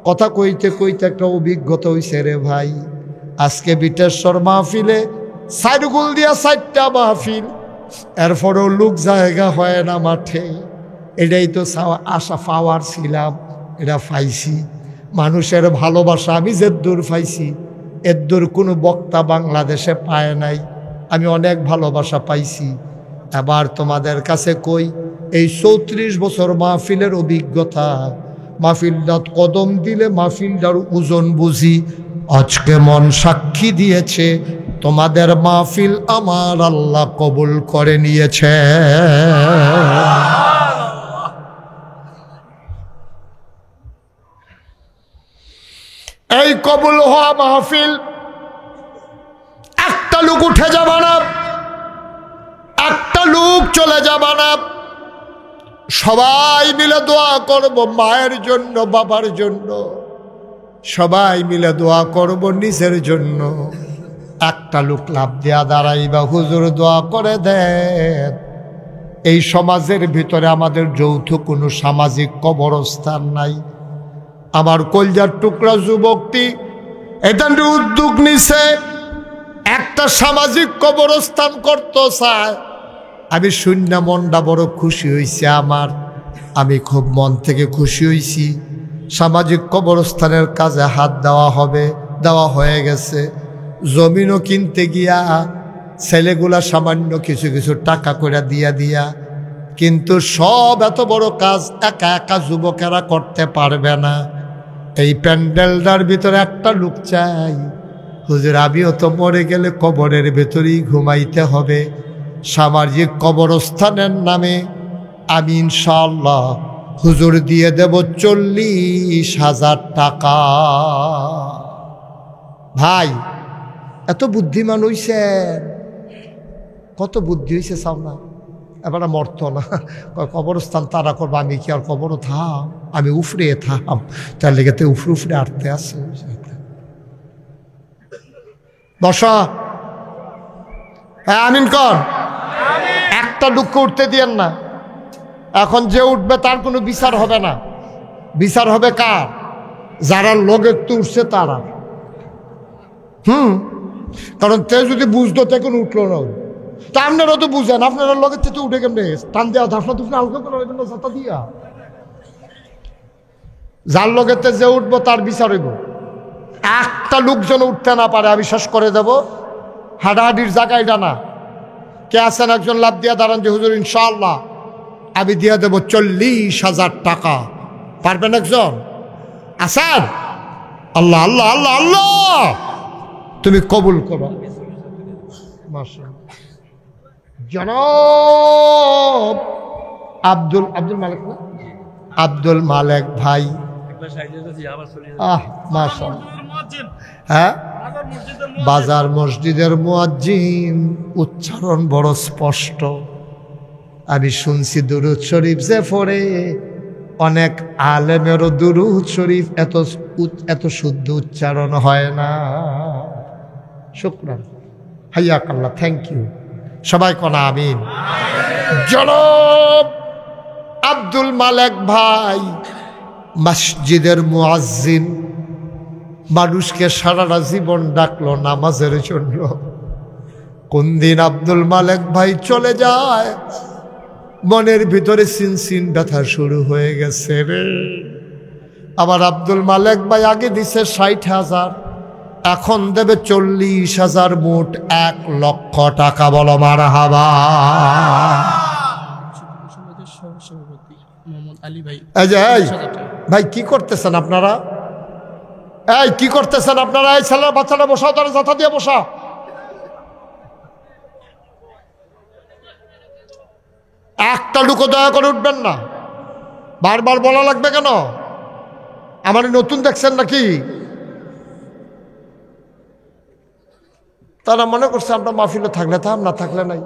কথা কইতে কইতে একটা অভিজ্ঞতা হয়েছে রে ভাই। আজকে বিটেশ্বর মাহফিলে 4 গুল দিয়া 4টা মাহফিল, এরপরেও লোক জায়গা হয় না মাঠে। এটাই তো আশা পাওয়ার ছিলাম, এটা পাইছি। মানুষের ভালোবাসা আমি যেদূর পাইছি এদূর কোনো বক্তা বাংলাদেশে পায় নাই। আমি অনেক ভালোবাসা পাইছি। এবার তোমাদের কাছে কই, এই 34 বছর মাহফিলের অভিজ্ঞতা, মাহফিলটা কদম দিলে মাহফিলটার ওজন বুঝি। আজকে মন সাক্ষী দিয়েছে তোমাদের মাহফিল আমার আল্লাহ কবুল করে নিয়েছে। এই কবুল হওয়া মাহফিল একটা লোক উঠে যাবে না, একটা লোক চলে যাবে না। সবাই মিলে দোয়া করব মায়ের জন্য, বাবার জন্য, সবাই মিলে দোয়া করব নিজের জন্য। একটা লোক লাভ দেয়া দাঁড়াইবা, হুজুর দোয়া করে দেন। এই সমাজের ভিতরে আমাদের যৌথ কোনো সামাজিক কবরস্থান নাই। আমার কলজার টুকরা যুবকটি এটা উদ্যোগ নিছে, একটা সামাজিক কবরস্থান করতে চায়। আমি শূন্য মনটা বড় খুশি হয়েছে আমার, আমি খুব মন থেকে খুশি হয়েছি। সামাজিক কবরস্থানের কাজে হাত দেওয়া হবে, দেওয়া হয়ে গেছে। জমিনও কিনতে গিয়া ছেলেগুলা সামান্য কিছু কিছু টাকা করে দিয়া, কিন্তু সব এত বড় কাজ একা একা যুবকেরা করতে পারবে না। এই প্যান্ডেলটার ভিতরে একটা লোক চাই, হুজুর আমিও তো মরে গেলে কবরের ভেতরেই ঘুমাইতে হবে। সামাজিক কবরস্থানের নামে আমি ইনশাআল্লাহ হুজুর দিয়ে দেব 40,000 টাকা। ভাই এত বুদ্ধিমান হইছেন, কত বুদ্ধি হয়েছে চাও না? এবার মরতো না, কবরস্থান তারা করবো, আমি কি আর কবরও থাম, আমি উফরে থাম। তার লেগেতে উফরে আটতে আছে। বসা, হ্যাঁ আমিন কর। একটা দুঃখ উঠতে দিয়েন না। এখন যে উঠবে তার কোনো বিচার হবে না, বিচার হবে কার? যারা লগে তো উঠছে তারা। কারণ তে যদি বুঝতো তে কোনো উঠলো না। তা আপনারা তো বুঝেন, আপনারা লগের থেকে উঠে কেমনে টান দেওয়া ধাফনা তুফনা হালকা করে যাতা দিয়া। যার লগেতে যে উঠবো তার বিচার হইব। একটা লোক যেন উঠতে না পারে, আমি শেষ করে দেব। হাডাহাডির জায়গায় ডানা কে আছেন? একজন লাভ দিয়া দাঁড়ান যে হুজুর ইনশাআল্লাহ আমি দিয়ে দেব 40,000 টাকা। পারবেন একজন? আছেন? আল্লাহ আল্লাহ আল্লাহ আল্লাহ, তুমি কবুল করো। মাশাআল্লাহ। জনাব আব্দুল মালিক না, আব্দুল মালিক ভাই। মাশাআল্লাহ। হ্যাঁ, বাজার মসজিদের মুয়াজ্জিন, উচ্চারণ বড় স্পষ্ট। আমি শুনছি দুরূদ শরীফ যে পড়ে অনেক আলেমেরও দুরূদ শরীফ এত শুদ্ধ উচ্চারণ হয় না। শুকরান, হাইয়াকাল্লাহ, থ্যাংক ইউ। সবাই কোনা আমিন। জনাব আব্দুল মালিক ভাই মসজিদের মুয়াজ্জিন, মানুষকে সারাটা জীবন ডাকলো নামাজের জন্য। কোন দিন আব্দুল মালিক ভাই চলে যায়, মনের ভিতরে সিনসিন ব্যথা শুরু হয়ে গেছে রে। আবার আব্দুল মালিক ভাই আগে দিছে 60,000, এখন দেবে 40,000, মোট 1,00,000 টাকা। বলো মারহাবা। ভাই কি করতেছেন আপনারা? এই কি করতেছেন আপনারা? এই ছেলের বাচ্চাটা বসাও, তারা যাতা দিয়ে বসা। একটা লুকো দয়া করে উঠবেন না। বারবার বলা লাগবে কেন? আমার নতুন দেখছেন নাকি? তারা মনে করছে আমরা মাহফিলে থাকলে থাম, না থাকলে নাই।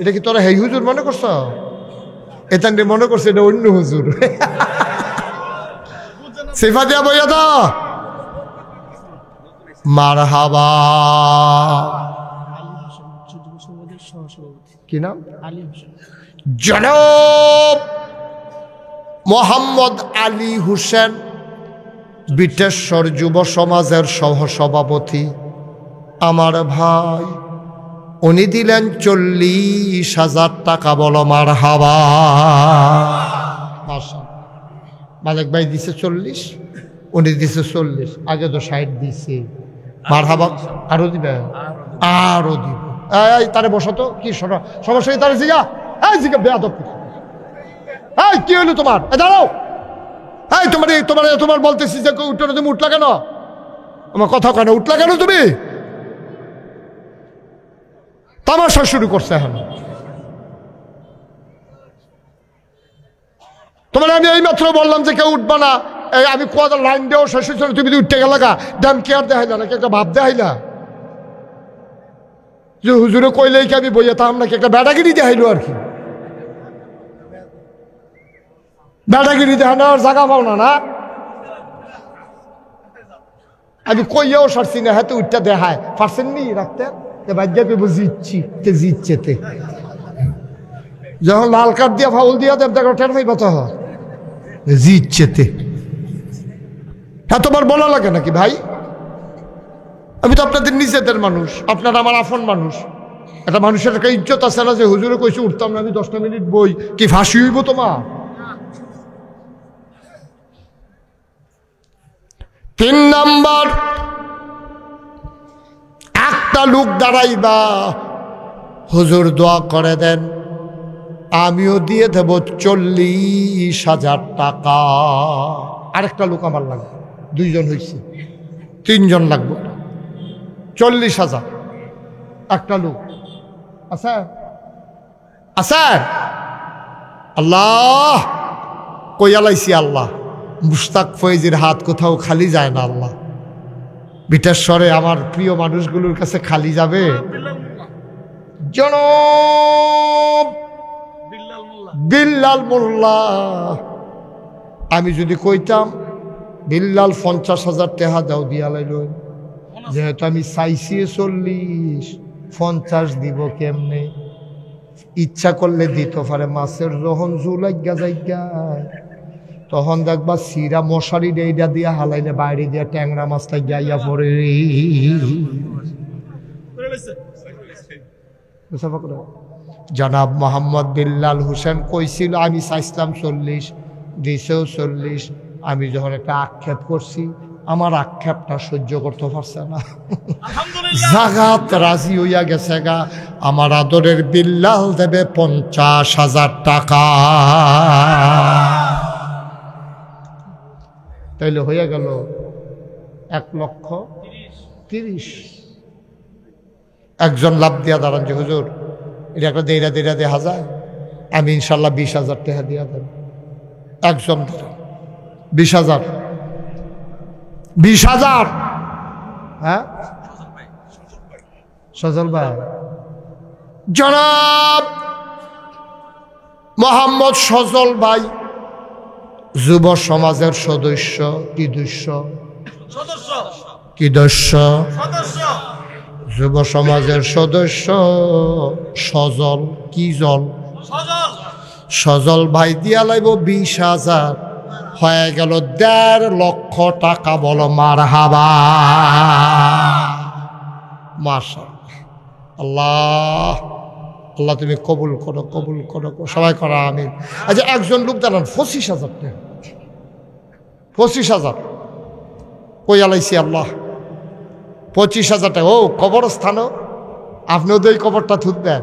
এটা কি তোরা হেই হুজুর মনে করছ? এটা মনে করছে এটা অন্য হুজুর। সিফা দিয়া বইয়া দা। মারহাবা। কি নাম? জনাব মোহাম্মদ আলী হোসেন, বিটেশ্বর যুব সমাজের সহসভাপতি আমার ভাই। উনি দিলেন 40,000 টাকা। বলো মারহাবা। মালিক ভাই দিছে 40, উনি দিছে 40, আগে তো 60 দিছে। মারহাবা, আরো দিবে, আরো দিব। এই তারে বসাতো, কি সমস্যা কি তারে জিগা? এই জিগা বেয়াদব, এই কি হলো তোমার? দাঁড়াও, এই তোমার বলতেছি যে উঠলো না, তুমি উঠলা কেন? আমার কথা কেন উঠলা কেন? তুমি তামাশা শুরু করছে এখন। তোমার আমি এই মাত্র বললাম যে কেউ উঠবা না, এই আমি কোয়াদার লাইন দেওয়া শেষ হয়েছিল, তুমি উঠতে গেলা গা, ড্যাম কেয়ার দেখাইলা নাকি একটা ভাব দেখাইলা যে হুজুরে কইলেই কি আমি বইয়া তাম নাকি একটা ব্যাটাগিরি দেখাইলো আর কি। ব্যাটাগিরি দেখানোর জায়গা পাও না। আমি কইয়াও সারছি না, হ্যাঁ তো উঠটা দেখায় পারছেন নি রাখতে ভাগ্যা পেবো জিতছে। যখন লাল কার্ড দিয়া ফাউল দিয়া দেব দেখো টের পাইবা তো জিতছে। হ্যাঁ তোমার বলা লাগে নাকি ভাই? আমি তো আপনাদের নিজেদের মানুষ, আপনার আমার আপন মানুষ। একটা মানুষের একটা ইজ্জত আছে না যে হুজুরে কইছে উঠতাম না আমি 10টা মিনিট বই, কি ফাঁসি হইব তোমার? 3 নাম্বার, একটা লোক দাঁড়াইবা, হুজুর দোয়া করে দেন, আমিও দিয়ে দেব 40,000 টাকা। আরেকটা লোক আমার লাগবে, 2 জন হয়েছে, 3 জন লাগবে, 40,000 একটা লোক। আচ্ছা আল্লাহ কইয়ালাইছি, আল্লাহ মুশতাক ফয়েজির হাত কোথাও খালি যায় না। আল্লাহ বিটেশ্বরে আমার প্রিয় মানুষগুলোর কাছে খালি যাবে। জনাব বিল্লাল মোল্লা, আমি যদি কইতাম বিল্লাল 50,000 টাকা দাও দিয়া লাইল, যেহেতু আমি চাইছি 40, 50 দিব কেমনে? ইচ্ছা করলে দিতে পারে। মাছের যখন জুলাইগা যাইগায় তখন দেখবা সিরা মশারি ডেইডা দিয়া হালাইলে বাইরে দিয়া ট্যাংরা মাছটা গাইয়া পড়ে। জনাব মোহাম্মদ বিল্লাল হোসেন কইছিল আমি চাইছিলাম 40, দিছেও 40। আমি যখন একটা আক্ষেপ করছি, আমার আক্ষেপটা সহ্য করতে পারছে না, জাগাত রাজি হইয়া গেছে গা। আমার আদরের বিল্লাল দেবে 50,000 টাকা। তাইলে হয়ে গেল 1,30,000। একজন লাভ দিয়া দাঁড়ান যে হুজুর এটা একটা দেড়া দেখা যায়, আমি ইনশাল্লাহ 20,000 টাকা দিয়া দেব। একজন 20,000, হ্যাঁ সজল ভাই, জনাব মোহাম্মদ সজল ভাই যুব সমাজের সদস্য, যুব সমাজের সদস্য সজল, কি জল, সজল ভাই দিয়া লাইব 20,000, হয়ে গেল 1.5 লক্ষ টাকা। বলো মারহাবা। মাশাআল্লাহ, আল্লাহ আল্লাহ তুমি কবুল করো, কবুল করো, সবাই করো আমিন। আচ্ছা একজন লোক দাঁড়ান 25,000 টাকা, 25,000 কই আলাইছি আল্লাহ, 25,000 টাকা। ও কবরস্থানও আপনিও তো এই কবরটা থুতবেন,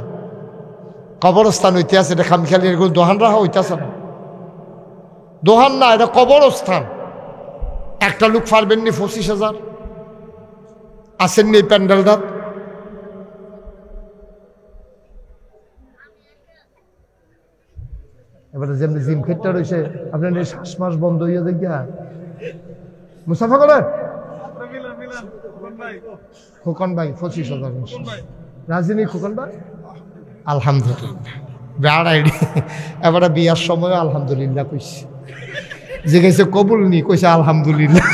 কবরস্থান হইতে আছে, এটা খামখেয়ালি এগুলো দোহান রাখা হইতেছে না, দোহান না, এটা কবরস্থান। একটা লোক পারবেননি 25,000? আসেননি এই প্যান্ডেলটা? এবারে যেমনি জিম ক্ষেতটা রয়েছে, আপনার এই শ্বাস মাস বন্ধ হইয়া দেখা মুসাফা করেন। খোকন ভাই 25,000 রাজিনী, খোকন ভাই আলহামদুলিল্লাহ, ব্যাড আইডিয়া। এবারে বিয়ার সময় আলহামদুলিল্লাহ কইছে, যে গেছে কবুল নি কইছে আলহামদুলিল্লাহ।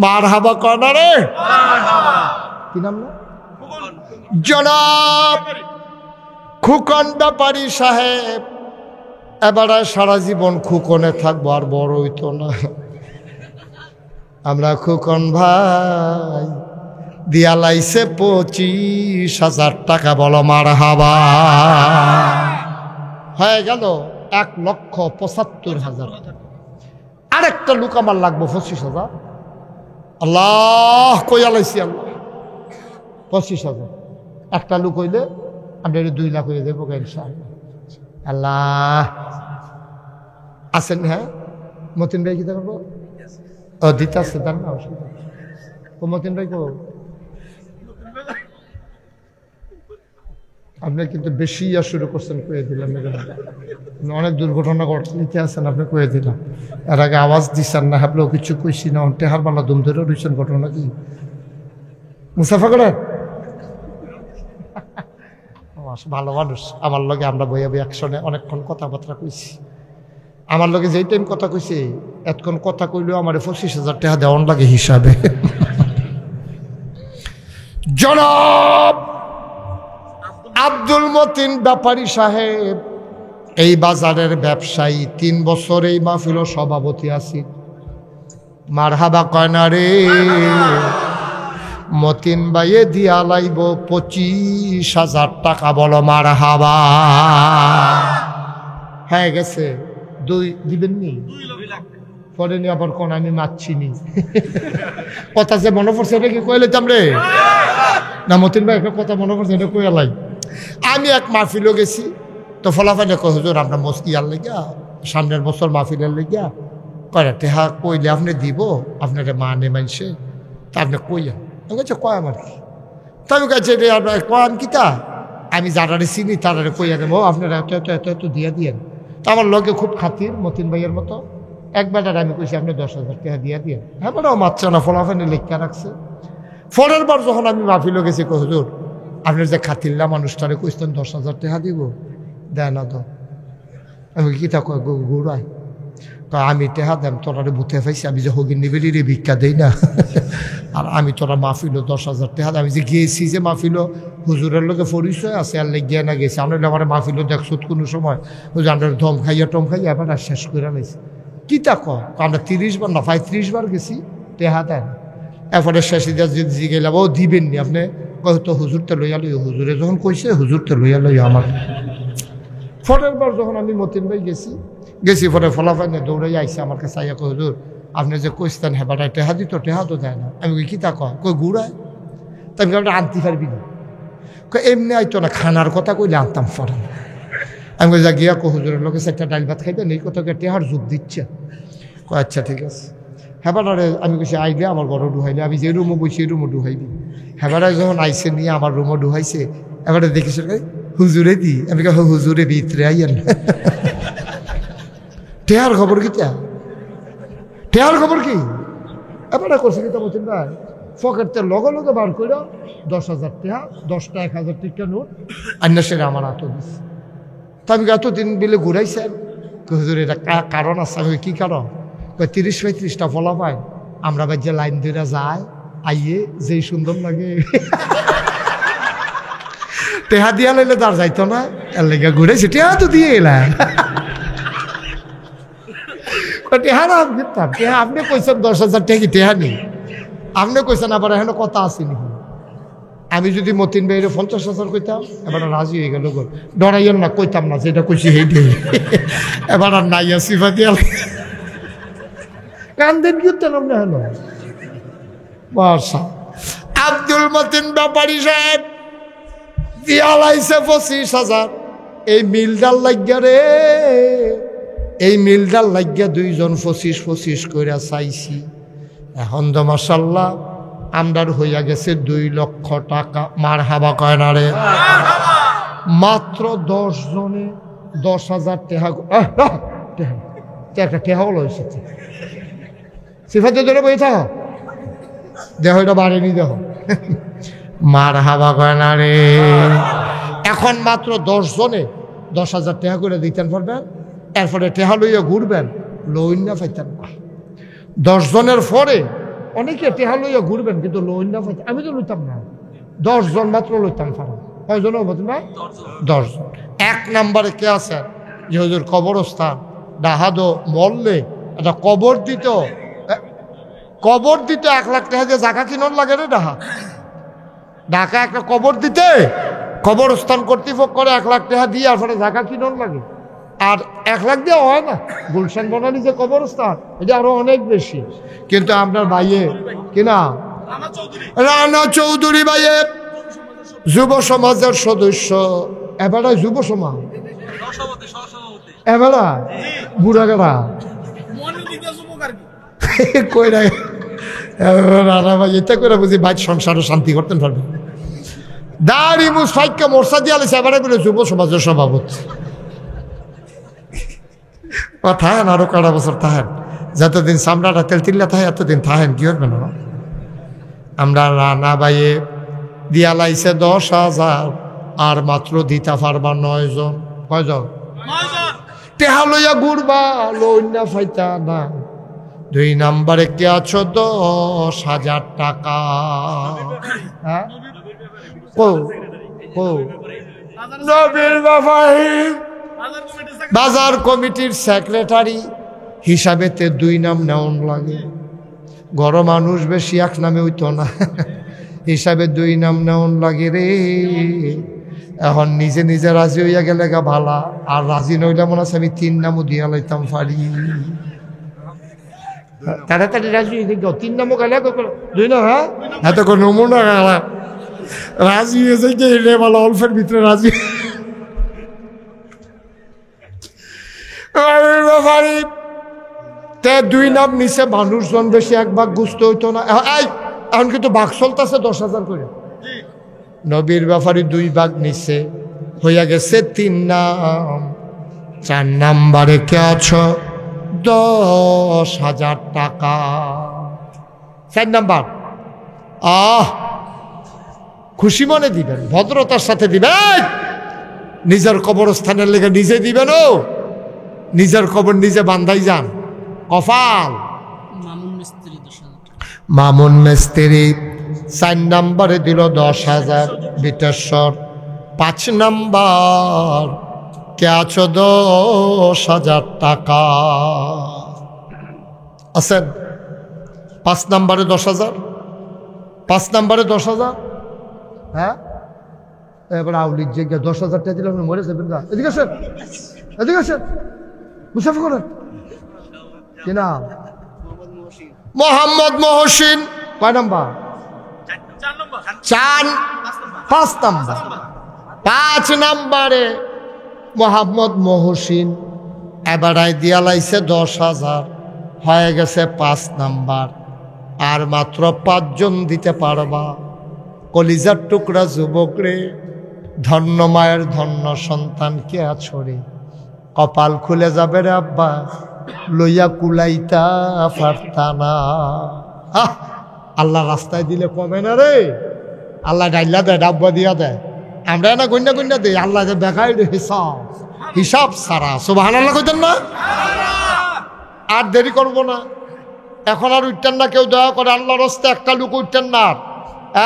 মারহাবা কনা রে, কি নাম না? জনাব খুকন ব্যাপারী সাহেব। এবারে সারা জীবন খুকনে থাকবো, আর বড় হইতো না। আমরা খুকন ভাই দিয়া লাইছে 25,000 টাকা। বলো মারহাবা। হয়ে গেল 1,75,000। আরেকটা লোক আমার লাগবো 25,000। আল্লাহ কইয়া লাইছি, আল্লাহ 25,000 একটা লোক হইলে আমরা 2 লাখ হয়ে দেবো ইনশাআল্লাহ। আল্লাহ আছেন? হ্যাঁ, মতিন ভাই কি করবো? ও দিতে আসছে, তার না অসুবিধা। ও মতিন ভাই কো, আপনি কিন্তু বেশি শুরু করছেন, কয়ে দিলাম। অনেক দুর্ঘটনা ঘটতে আছেন, আপনি কয়ে দিলাম। এর আগে আওয়াজ দিচ্ছেন না, ভাবলেও কিছু কইছি না। টেহার বালা দুম ধরে রয়েছেন, ঘটনা কি মুসাফা করে? ভালো মানুষ আমার লগে, আমরা বইয়া বই একসঙ্গে অনেকক্ষণ কথাবার্তা কইছি। আমার লগে যেই টাইম কথা কইছে, এতক্ষণ কথা কইলেও আমার 25,000 টাকা দেওয়ান লাগে হিসাবে। জনাব আব্দুল মতিন ব্যাপারী সাহেব এই বাজারের ব্যবসায়ী, 3 বছর এই মাহফিল সভাপতি আছি। মারহাবা কয় না রে? মতিন ভাইয়ে দিয়া লাইব 25,000 টাকা, বলো মারহাবা। হ্যাঁ গেছে 2 দিবেন নি? পরে নি আবার কোন আমি মারছি নি। কথা যে মনে পড়ছে, এটা কি কইলে তামরে না? মতিন ভাই একটা কথা মনে পড়ছে, এটা কইয়া লাই। আমি এক মাহফিলও গেছি, তো ফলাফল কয় হুজুর আপনার মস্কিয়ার লেগা সামনের বছর মাহফিলের লেগা কয়টা টেহা কইলে আপনি দিব, আপনার মানে মানছে, তা আপনি কইয়া বলছে কয় আমার কি? তো আমি কাছে কয়াম কিতা, আমি যারারে চিনি তারারে কইয়া দেবো, আপনারা এত এত এত এত দিয়ে দিয়েন। তো আমার লগে খুব খাতির, মতিন ভাইয়ের মতো। একবার আমি কইছি আপনি 10,000 টাকা দিয়ে দিয়েন। হ্যাঁ বড় মাত্রা না, ফলাফল লেখা রাখছে। পরের বার যখন আমি মাহফিলও গেছি, কই হুজুর আপনার যে খাতিল্লা মানুষটারে কইছেন 10,000 টাকা দিব, দেয় না তো। আমি কিতা কয় ঘুরাই, আমি টেহা দেম, তোরারে বুথে পাইছি, আমি যে হগির নিবেলি ভিক্ষা দেই না। আর আমি তোরা মাহফিল 10,000 টাকা, আমি যে গিয়েছি যে মাহফিল হুজুরের লোকে পরিচয় আছে, আর লেগিয়া না গেছি। আমরা আমার মাহফিল দেখছো কোনো সময় হুজুর আমরা ধম খাইয়া টম খাইয়া এবার আর শেষ করে লাইছি। কিতা কয়, আমরা 30 বার না 35 বার গেছি, টেহা দেন। এরপরে শেষে দিয়ে গেলাম, ও দিবেন নি আপনি? তো হুজুরতে লইয়া লই, হুজুরে যখন কইছে হুজুরতে লইয়া লই আমার। পরের বার যখন আমি মতিন ভাই গেছি পরে ফলাফল দৌড়াই আইসি আমার কাছে, আইয়া কই হুজুর আপনি যে কইছেন হেবাটায় টেহা দিত, টেহা তো দেয় না। আমি কই কিতা কয় ঘুরায়? তো আমি আপনি আনতে পারবি না? এমনি আইতো না, খানার কথা কইলে আনতাম ফরা। আমি কই যা গিয়া হুজুরের লোকে 4টা ডাল ভাত খাইবেন, এই কথা টেহার যুগ দিচ্ছে। কয় আচ্ছা ঠিক আছে। হেবারে আমি কইছি আইলে আমার ঘরও ডুহাইলে, আমি যে রুমও বইছি এই রুমও ডুহাইবি। হেবারে যখন আইসে নিয়ে আমার রুমও ডুহাইছে, এবারে দেখিস হুজুরে দি, আমি কই হুজুরে ভিতরে আইয়েন। টেহার খবর কি? টেহার খবর কি? এবারে করছে কি মতিন ভাই, পকেটতে লগে লগে বার করে 10,000 টাকা, 10টা 1,000 টাকা নোট আন্না সেরে আমার হাতে দিচ্ছে। তা আমি এতদিন বিলে ঘুরাইছেন, হুজুর এটা কারণ আছে। আমি কি কারণ? 30-35টা ফলা পায়, আমরা ভাই যে লাইন ধরে যায় আইয়ে যেই সুন্দর লাগে। টেহা দিয়া লাইলে তার যাইতো না, এর লেগে ঘুরেছি, টেহা তো দিয়ে এলাম। টেহা না ঘুরতাম, টেহা আপনি কইছেন 10,000 টাকা কি টেহা নেই? আপনি কইছেন আবার এখানে কথা আছে নাকি? আমি যদি মতিন ভাইয়ের 50,000 কইতাম, এবার রাজি হয়ে গেল। ডরাইয়েন না, কইতাম না, যেটা কইছি সেইটাই। এবার আর নাইয়া সিফা দিয়া কান্দেন কীর্তন আপনি হলো বর্ষা। আব্দুল মতিন ব্যাপারী সাহেব দিয়া লাইছে 25,000। এই মিলডাল লাগিয়া রে, এই মিলডাল লাগিয়া 2 জন 25 করে চাইছি। এখন তো মাশাআল্লাহ আমদার হইয়া গেছে 2 লক্ষ টাকা। মারহাবা কয় না রে? মাত্র 10 জনে 10,000 টাকা। একটা টেহা হলো এসেছে, সিফাতে ধরে বই থাক, দেহ এটা বাড়েনি দেহ। মারহাবা কয় না রে? এখন মাত্র 10 জনে 10,000 টাকা করে দিতেন পারবেন, এরপরে টেহা লইয়া ঘুরবেন, লইন না পাইতেন না। 10 জনের পরে অনেকে টেহা লইয়া ঘুরবেন, কিন্তু লইন না পাইতেন। আমি তো লইতাম না, 10 জন মাত্র লইতাম পারেন। কয়জন বলতেন ভাই? 10 জন। 1 নম্বরে কে আছেন? যে হুজুর কবরস্থান ডাহাদো মরলে একটা কবর দিত, 1 লাখ টাকা দিয়ে জায়গা কিনন লাগে রে। ঢাকা একটা কবর দিতে কবরস্থান কর্তৃপক্ষ করে 1 লাখ টাকা দিয়ে আর পরে জায়গা কিনন লাগে। আর 1 লাখ দিয়ে হয় না। গুলশান বনানী যে কবরস্থান এটা আরো অনেক বেশি। কিন্তু আপনার ভাইয়ে কিনা রানা চৌধুরী ভাইয়ে যুব সমাজের সদস্য, এবারে যুব সমাজ এবারা বুড়াগাড়া কই না রানা ভাই এটা করে বুঝি ভাই সংসারে শান্তি করতে পারবে। দাড়ি মুসাইকে মোর্চা দিয়ে আলিস এবারে বলে যুব সমাজের সভাপতি। থাহেন আরো কটা বছর থাহেন, যতদিন চামড়াটা তেল তিল্লা থাকে এতদিন থাহেন, কি হবে না। আমরা রানা ভাইয়ে দিয়া লাইছে 10,000 আর মাত্র দিতে পারবা 9 জন। কয়জন? টেহা লইয়া ঘুরবা লইনা ফাইতা না। 2 নম্বরে কে আছো 10,000 টাকা। হ্যাঁ নবীর ব্যাপারী বাজার কমিটির সেক্রেটারি হিসাবেতে 2 নাম নেওয়ান লাগে। গড় মানুষ বেশি এক নামে হইতো না, হিসাবে 2 নাম নেওয়ান লাগে রে। এখন নিজে নিজে রাজি হইয়া গেলে গা ভালা, আর রাজি নইলে মনে আছে আমি 3 নামও দিয়া লাইতাম পারি। তাড়াতাড়ি রাজি হয়ে গেল 3 নামও গেলে 2 না। হ্যাঁ এত কোনো নমুনা গেলা রাজি হয়েছে কে ভালো অল্পের ভিতরে রাজি। তে 2 নাম নিচে মানুষজন বেশি, 1 ভাগ গুস্ত হইতো না। এখন কিন্তু ভাগ চলতেছে 10,000 করে। নবীর ব্যাপারী 2 ভাগ নিচে হইয়া গেছে 3 নাম। 4 নাম্বারে কে আছো 10,000 টাকা। 4 নাম্বার খুশি মনে দিবেন, ভদ্রতার সাথে দিবেন। নিজের কবরস্থানের লেগে নিজে দিবেন, ও নিজের কবর নিজে বান্ধাই যান। কফাল মামুন মিস্ত্রি 4 নাম্বারে দিল 10,000 বিটেশ্বর। 5 নাম্বার কে আছো 10,000 টাকা আছেন। 5 নাম্বারে 10,000, 5 নাম্বারে 10,000। হ্যাঁ এবার আউলির যে 10,000 টাকা দিলাম মরে যাবেন না। এদিকে আসেন, এদিকে আসেন, মুসাফা করেন। কি নাম? মোহাম্মদ মহসিন। কয় নাম্বার? 5 নাম্বার। 5 নাম্বারে মোহাম্মদ মহসিন এবারাই দিয়া লাইছে 10,000, হয়ে গেছে 5 নাম্বার। আর মাত্র 5 জন দিতে পারবা। কলিজার টুকরা যুবক রে, ধন্য মায়ের ধন্য সন্তান কে আছো রে। কপাল খুলে যাবে রে আব্বা, লইয়া কুলাইতা পারতা না। আল্লাহ রাস্তায় দিলে কমে না রে, আল্লাহ ডাইলা দেয়, ডাব্বা দিয়া দেয়। আমরা না গন্যা গন্যা দিই, আল্লাহ যে দেখাই হিসাব, হিসাব সারা। সুবহানাল্লাহ কইতেন না? আর দেরি করব না, এখন আর উঠতেন না কেউ, দয়া করে আল্লাহর রাস্তে একটা লোক উঠতেন না।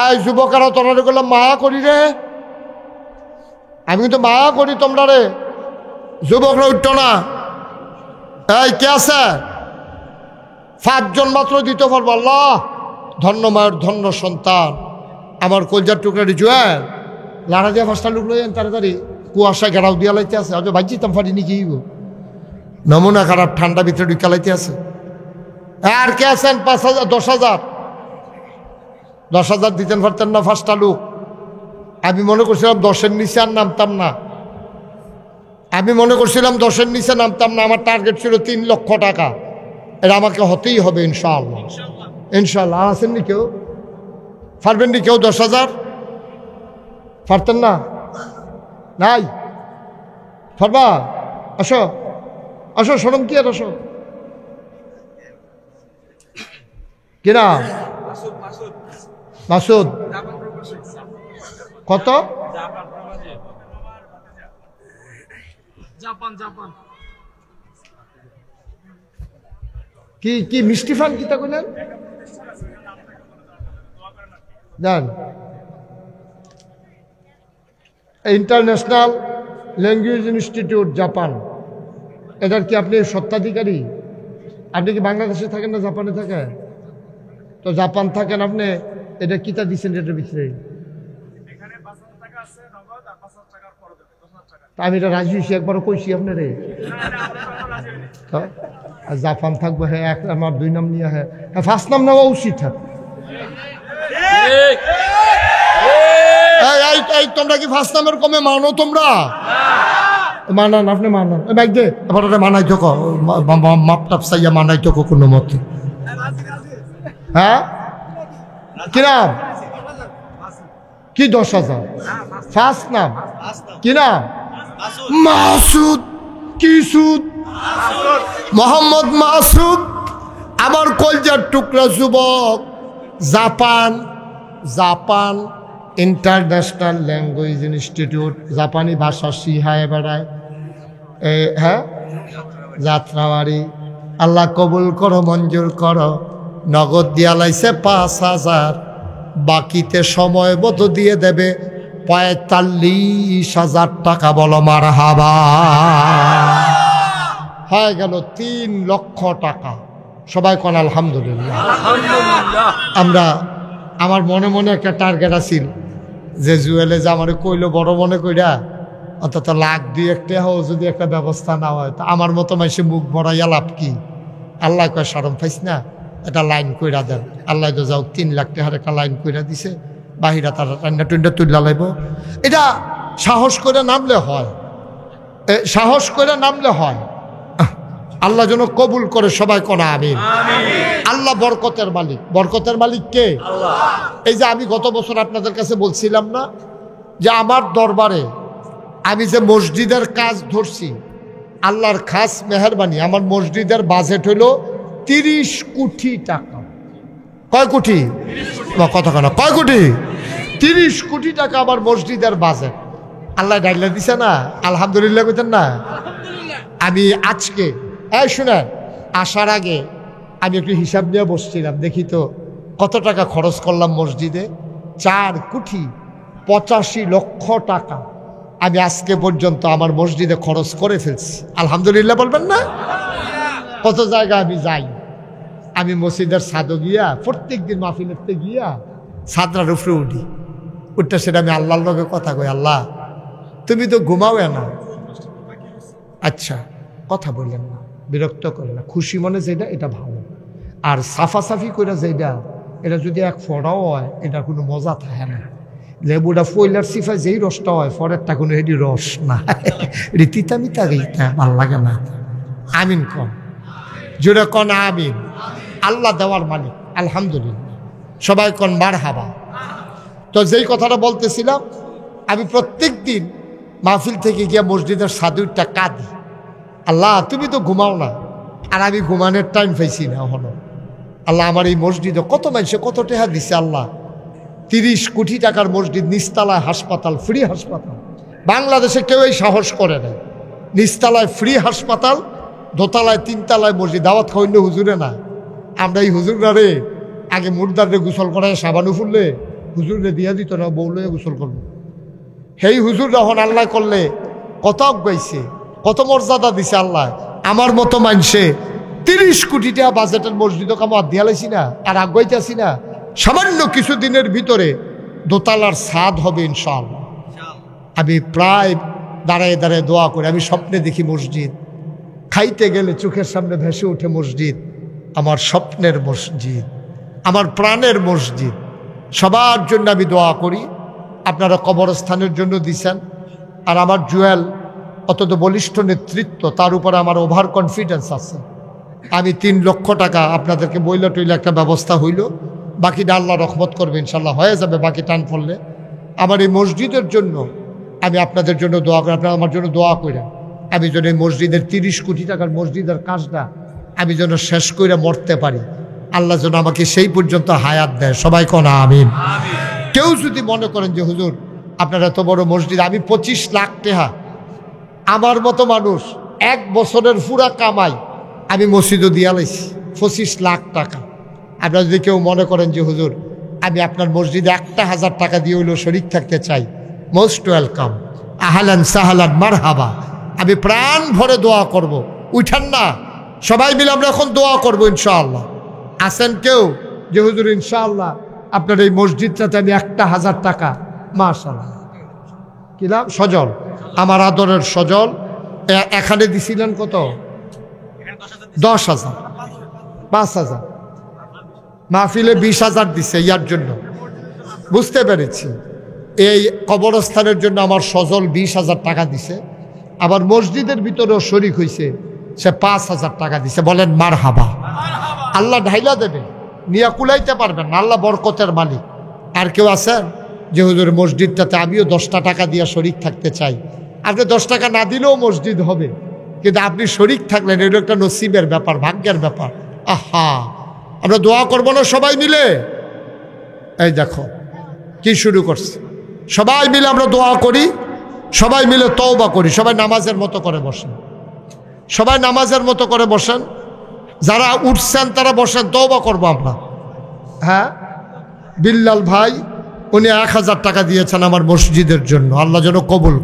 এই যুবকেরা তোরা গুলো মায়া করি রে, আমি কিন্তু মায়া করি তোমরা রে। যুবকরা উঠতো না। এই কে আছে? 5 জন মাত্র দিতে পারবো। আল্লাহ ধন্য মায়ের ধন্য সন্তান, আমার কলজার টুকরাটি জুয়েল লাড়া দিয়া 5টা লোক লইয়েন তাড়াতাড়ি। কুয়াশা ঘেরাও দিয়া লাইতে আছে, আজ ভাইজিতাম পারি নাকি নমুনা খারাপ, ঠান্ডা ভিতরে ঢুকা লাইতে আছে। আর কে আছেন? 5,000, 10,000। 10,000 দিতেন পারতেন না 5টা লোক? আমি মনে করছিলাম 10-এর নিচে আর নামতাম না। আমি মনে করছিলাম 10-এর নিচে নামতাম না। আমার টার্গেট ছিল 3 লক্ষ টাকা। এটা আমাকে হতেই হবে ইনশাআল্লাহ, ইনশাআল্লাহ। আর আছেন নি কেউ? পারবেন নি কেউ 10,000? পারতেন না? নাই পারবা? আসো আসো, শরম কি আর, আসো। কিনা মাসুদ কত? কি কি মিষ্টি ফান কিতা কইলেন? জান ইন্টারন্যাশনাল ল্যাঙ্গুয়েজ ইনস্টিটিউট জাপান, এটার কি আপনি স্বত্বাধিকারী? আপনি কি বাংলাদেশে থাকেন না জাপানে থাকেন? তো জাপান থাকেন আপনি, এটা কিতা দিচ্ছেন এটার ভিতরে? আমি এটা রাজি হয়েছি, একবারও কইছি আপনারে। জাপান থাকবো, হ্যাঁ আমার 2 নাম নিয়ে, হ্যাঁ ফার্স্ট নাম নেওয়া উচিত। তোমরা কি ফার্স্ট নামের কমে মানো? তোমরা মানান, আপনি মানান ব্যাগ দে, এবার মানাই তো মাপ টাপ চাইয়া মানাই তো কোনো মতে। হ্যাঁ কি নাম? কি 10,000? ফার্স্ট নাম কি নাম? মাসুদ। কি সুদ? মোহাম্মদ মাসুদ। আমার কলজার টুকরা যুবক, জাপান ইন্টারন্যাশনাল ল্যাঙ্গুয়েজ ইনস্টিটিউট, জাপানি ভাষা শিখায় বেড়ায়। হ্যাঁ যাত্রাবাড়ি। আল্লাহ কবুল করো, মঞ্জুর করো। নগদ দিয়া লাইছে 5,000, বাকিতে সময় মতো দিয়ে দেবে 45,000 টাকা। বলো মারহাবা। হয়ে গেল 3 লক্ষ টাকা। সবাই কোন আলহামদুলিল্লাহ। আমার মনে মনে একটা টার্গেট আছিল যে জুয়েলে যে আমার কইলো বড় মনে কইরা অন্তত $1,2 টাকা যদি একটা ব্যবস্থা না হয়, তা আমার মতো মাইসে মুখ ভরাইয়া লাভ কি? আল্লাহ কয় শরম পাইস না, এটা লাইন কইরা দেন। আল্লাহ তো যাও 3 লাখ টাকার একটা লাইন কইরা দিছে, বাহিরা তারা টান্ডা টুন্ডা তুললা লাইব। এটা সাহস করে নামলে হয়, সাহস করে নামলে হয়। আল্লাহ যেন কবুল করে। সবাই কোনা আমিন। আল্লাহ বরকতের মালিক। বরকতের মালিক কে? এই যে আমি গত বছর আপনাদের কাছে বলছিলাম না যে আমার দরবারে আমি যে মসজিদের কাজ ধরছি, আল্লাহর খাস মেহেরবানি, আমার মসজিদের বাজেট হইল 30 কোটি টাকা। কয় কোটি? কথা কেন? কয় কোটি? 30 কোটি টাকা আমার মসজিদের বাজেট। আল্লাহ ডাইলা দিছে না, আলহামদুলিল্লাহ কইতেন না? আমি আজকে শুনেন, আসার আগে আমি একটু হিসাব নিয়ে বসছিলাম, দেখি তো কত টাকা খরচ করলাম মসজিদে। 4,85,00,000 টাকা আমি আজকে পর্যন্ত আমার মসজিদে খরচ করে ফেলছি। আলহামদুলিল্লাহ বলবেন না? কত জায়গা আমি যাই, আমি মসজিদের ছাদও গিয়া প্রত্যেক দিন মাহফিলেতে গিয়া ছাদরার উপরে উঠি, উঠতে সেটা আমি আল্লাহর লগে কথা কই, আল্লাহ তুমি তো ঘুমাও না। আচ্ছা কথা বললেন না, বিরক্ত করে না, খুশি মনে যেটা এটা ভালো। আর সাফাসাফি করে যেটা, এটা যদি এক ফোড়াও হয় এটা কোনো মজা থাকে না। লেবুটা ফইলার সিফা যেই রসটা হয়, ফরেরটা কোনো এটি রস না, এটি তিতা মিতা গেইটা ভাল লাগে না। আমিন কন, জোরে কন আমিন। আল্লাহ দেওয়ার মালিক, আলহামদুলিল্লাহ। সবাই কন মারহাবা। তো যেই কথাটা বলতেছিলাম, আমি প্রত্যেক দিন মাহফিল থেকে গিয়া মসজিদের সাদুরটা কাঁদি, আল্লাহ তুমি তো ঘুমাও না, আর আমি ঘুমানোর টাইম পাইছি না হলো। আল্লাহ আমার এই মসজিদে কত মানুষে কত টাকা দিছে। আল্লাহ 30 কোটি টাকার মসজিদ, নিচতলায় হাসপাতাল, ফ্রি হাসপাতাল। বাংলাদেশে কেউ এই সাহস করে না। নিচতলায় ফ্রি হাসপাতাল, দোতলায় 3 তলায় মসজিদ। দাওয়াত খাওয়াইলে হুজুরে না, আমরা এই হুজুররা রে আগে মুর্দারে গোসল করায় সাবানু ফুললে হুজুরে দিয়া দিত না, বউলে গোসল করবো। সেই হুজুর যখন আল্লাহ করলে কত গাইছে, কত মর্যাদা দিছে আল্লাহ। আমার মতো মানুষে 30 কোটি টাকা বাজেটের মসজিদও কাম দিয়া লাইছি না, আর আগাইতেছি না। সামান্য কিছুদিনের ভিতরে দোতলার ছাদ হবে ইনশাআল্লাহ। আমি প্রায় দাঁড়ায় দাঁড়ায় দোয়া করি। আমি স্বপ্নে দেখি মসজিদ, খাইতে গেলে চোখের সামনে ভেসে ওঠে মসজিদ। আমার স্বপ্নের মসজিদ, আমার প্রাণের মসজিদ। সবার জন্য আমি দোয়া করি। আপনারা কবরস্থানের জন্য দিছেন, আর আমার জুয়েল অত্যন্ত বলিষ্ঠ নেতৃত্ব, তার উপরে আমার ওভার কনফিডেন্স আছে। আমি 3 লক্ষ টাকা আপনাদেরকে বইলা টইলে একটা ব্যবস্থা হইল, বাকিটা আল্লাহ রহমত করবে ইনশাল্লাহ, হয়ে যাবে বাকি টান পড়লে। আমার এই মসজিদের জন্য আমি আপনাদের জন্য দোয়া করি, আপনারা আমার জন্য দোয়া করেন। আমি যেন এই মসজিদের 30 কোটি টাকার মসজিদের কাজটা আমি যেন শেষ করে মরতে পারি। আল্লাহ যেন আমাকে সেই পর্যন্ত হায়াত দেয়। সবাই কোন আমিন। কেউ যদি মনে করেন যে হুজুর আপনার এত বড় মসজিদ, আমি 25 লাখ টাকা, আমার মতো মানুষ 1 বছরের পুরা কামাই আমি মসজিদও দিয়া লাইছি 25 লাখ টাকা। আপনারা যদি কেউ মনে করেন যে হুজুর আমি আপনার মসজিদে 1,000 টাকা দিয়ে হইলেও শরীক থাকতে চাই, মোস্ট ওয়েলকাম, আহলান সাহলান মারহাবা। আমি প্রাণ ভরে দোয়া করব। উঠান না, সবাই মিলে আমরা এখন দোয়া করব ইনশাআল্লাহ। আসেন কেউ যে হুজুর ইনশাআল্লাহ আপনার এই মসজিদটাতে আমি 1,000 টাকা, মাশাআল্লাহ। কি কিলাম সজল, আমার আদরের সজল এখানে দিছিলেন কত? 10,000, 5,000, মাহফিলে 20,000 দিছে। ইয়ার জন্য বুঝতে পেরেছি, এই কবরস্থানের জন্য আমার সজল 20,000 টাকা দিছে। আবার মসজিদের ভিতরেও শরিক হয়েছে, সে 5,000 টাকা দিছে। বলেন মার হাবা। আল্লাহ ঢাইলা দেবে, নিয়া কুলাইতে পারবেন না, আল্লাহ বরকতের মালিক। আর কেউ আছেন যে হুজুর মসজিদটাতে আমিও 10টা টাকা দিয়া শরিক থাকতে চাই? আপনি 10 টাকা না দিলেও মসজিদ হবে, কিন্তু আপনি শরিক থাকলেন, এটা একটা নসিবের ব্যাপার, ভাগ্যের ব্যাপার। আহা, আমরা দোয়া করবো না সবাই মিলে? এই দেখো কি শুরু করছে, সবাই মিলে আমরা দোয়া করি, সবাই মিলে তওবা করি। সবাই নামাজের মতো করে বসেন, সবাই নামাজের মতো করে বসেন। যারা উঠছেন তারা বসেন, তওবা করবো আমরা। হ্যাঁ, বিল্লাল ভাই উনি 1,000 টাকা দিয়েছেন আমার মসজিদের জন্য, আল্লাহ যেন কবুল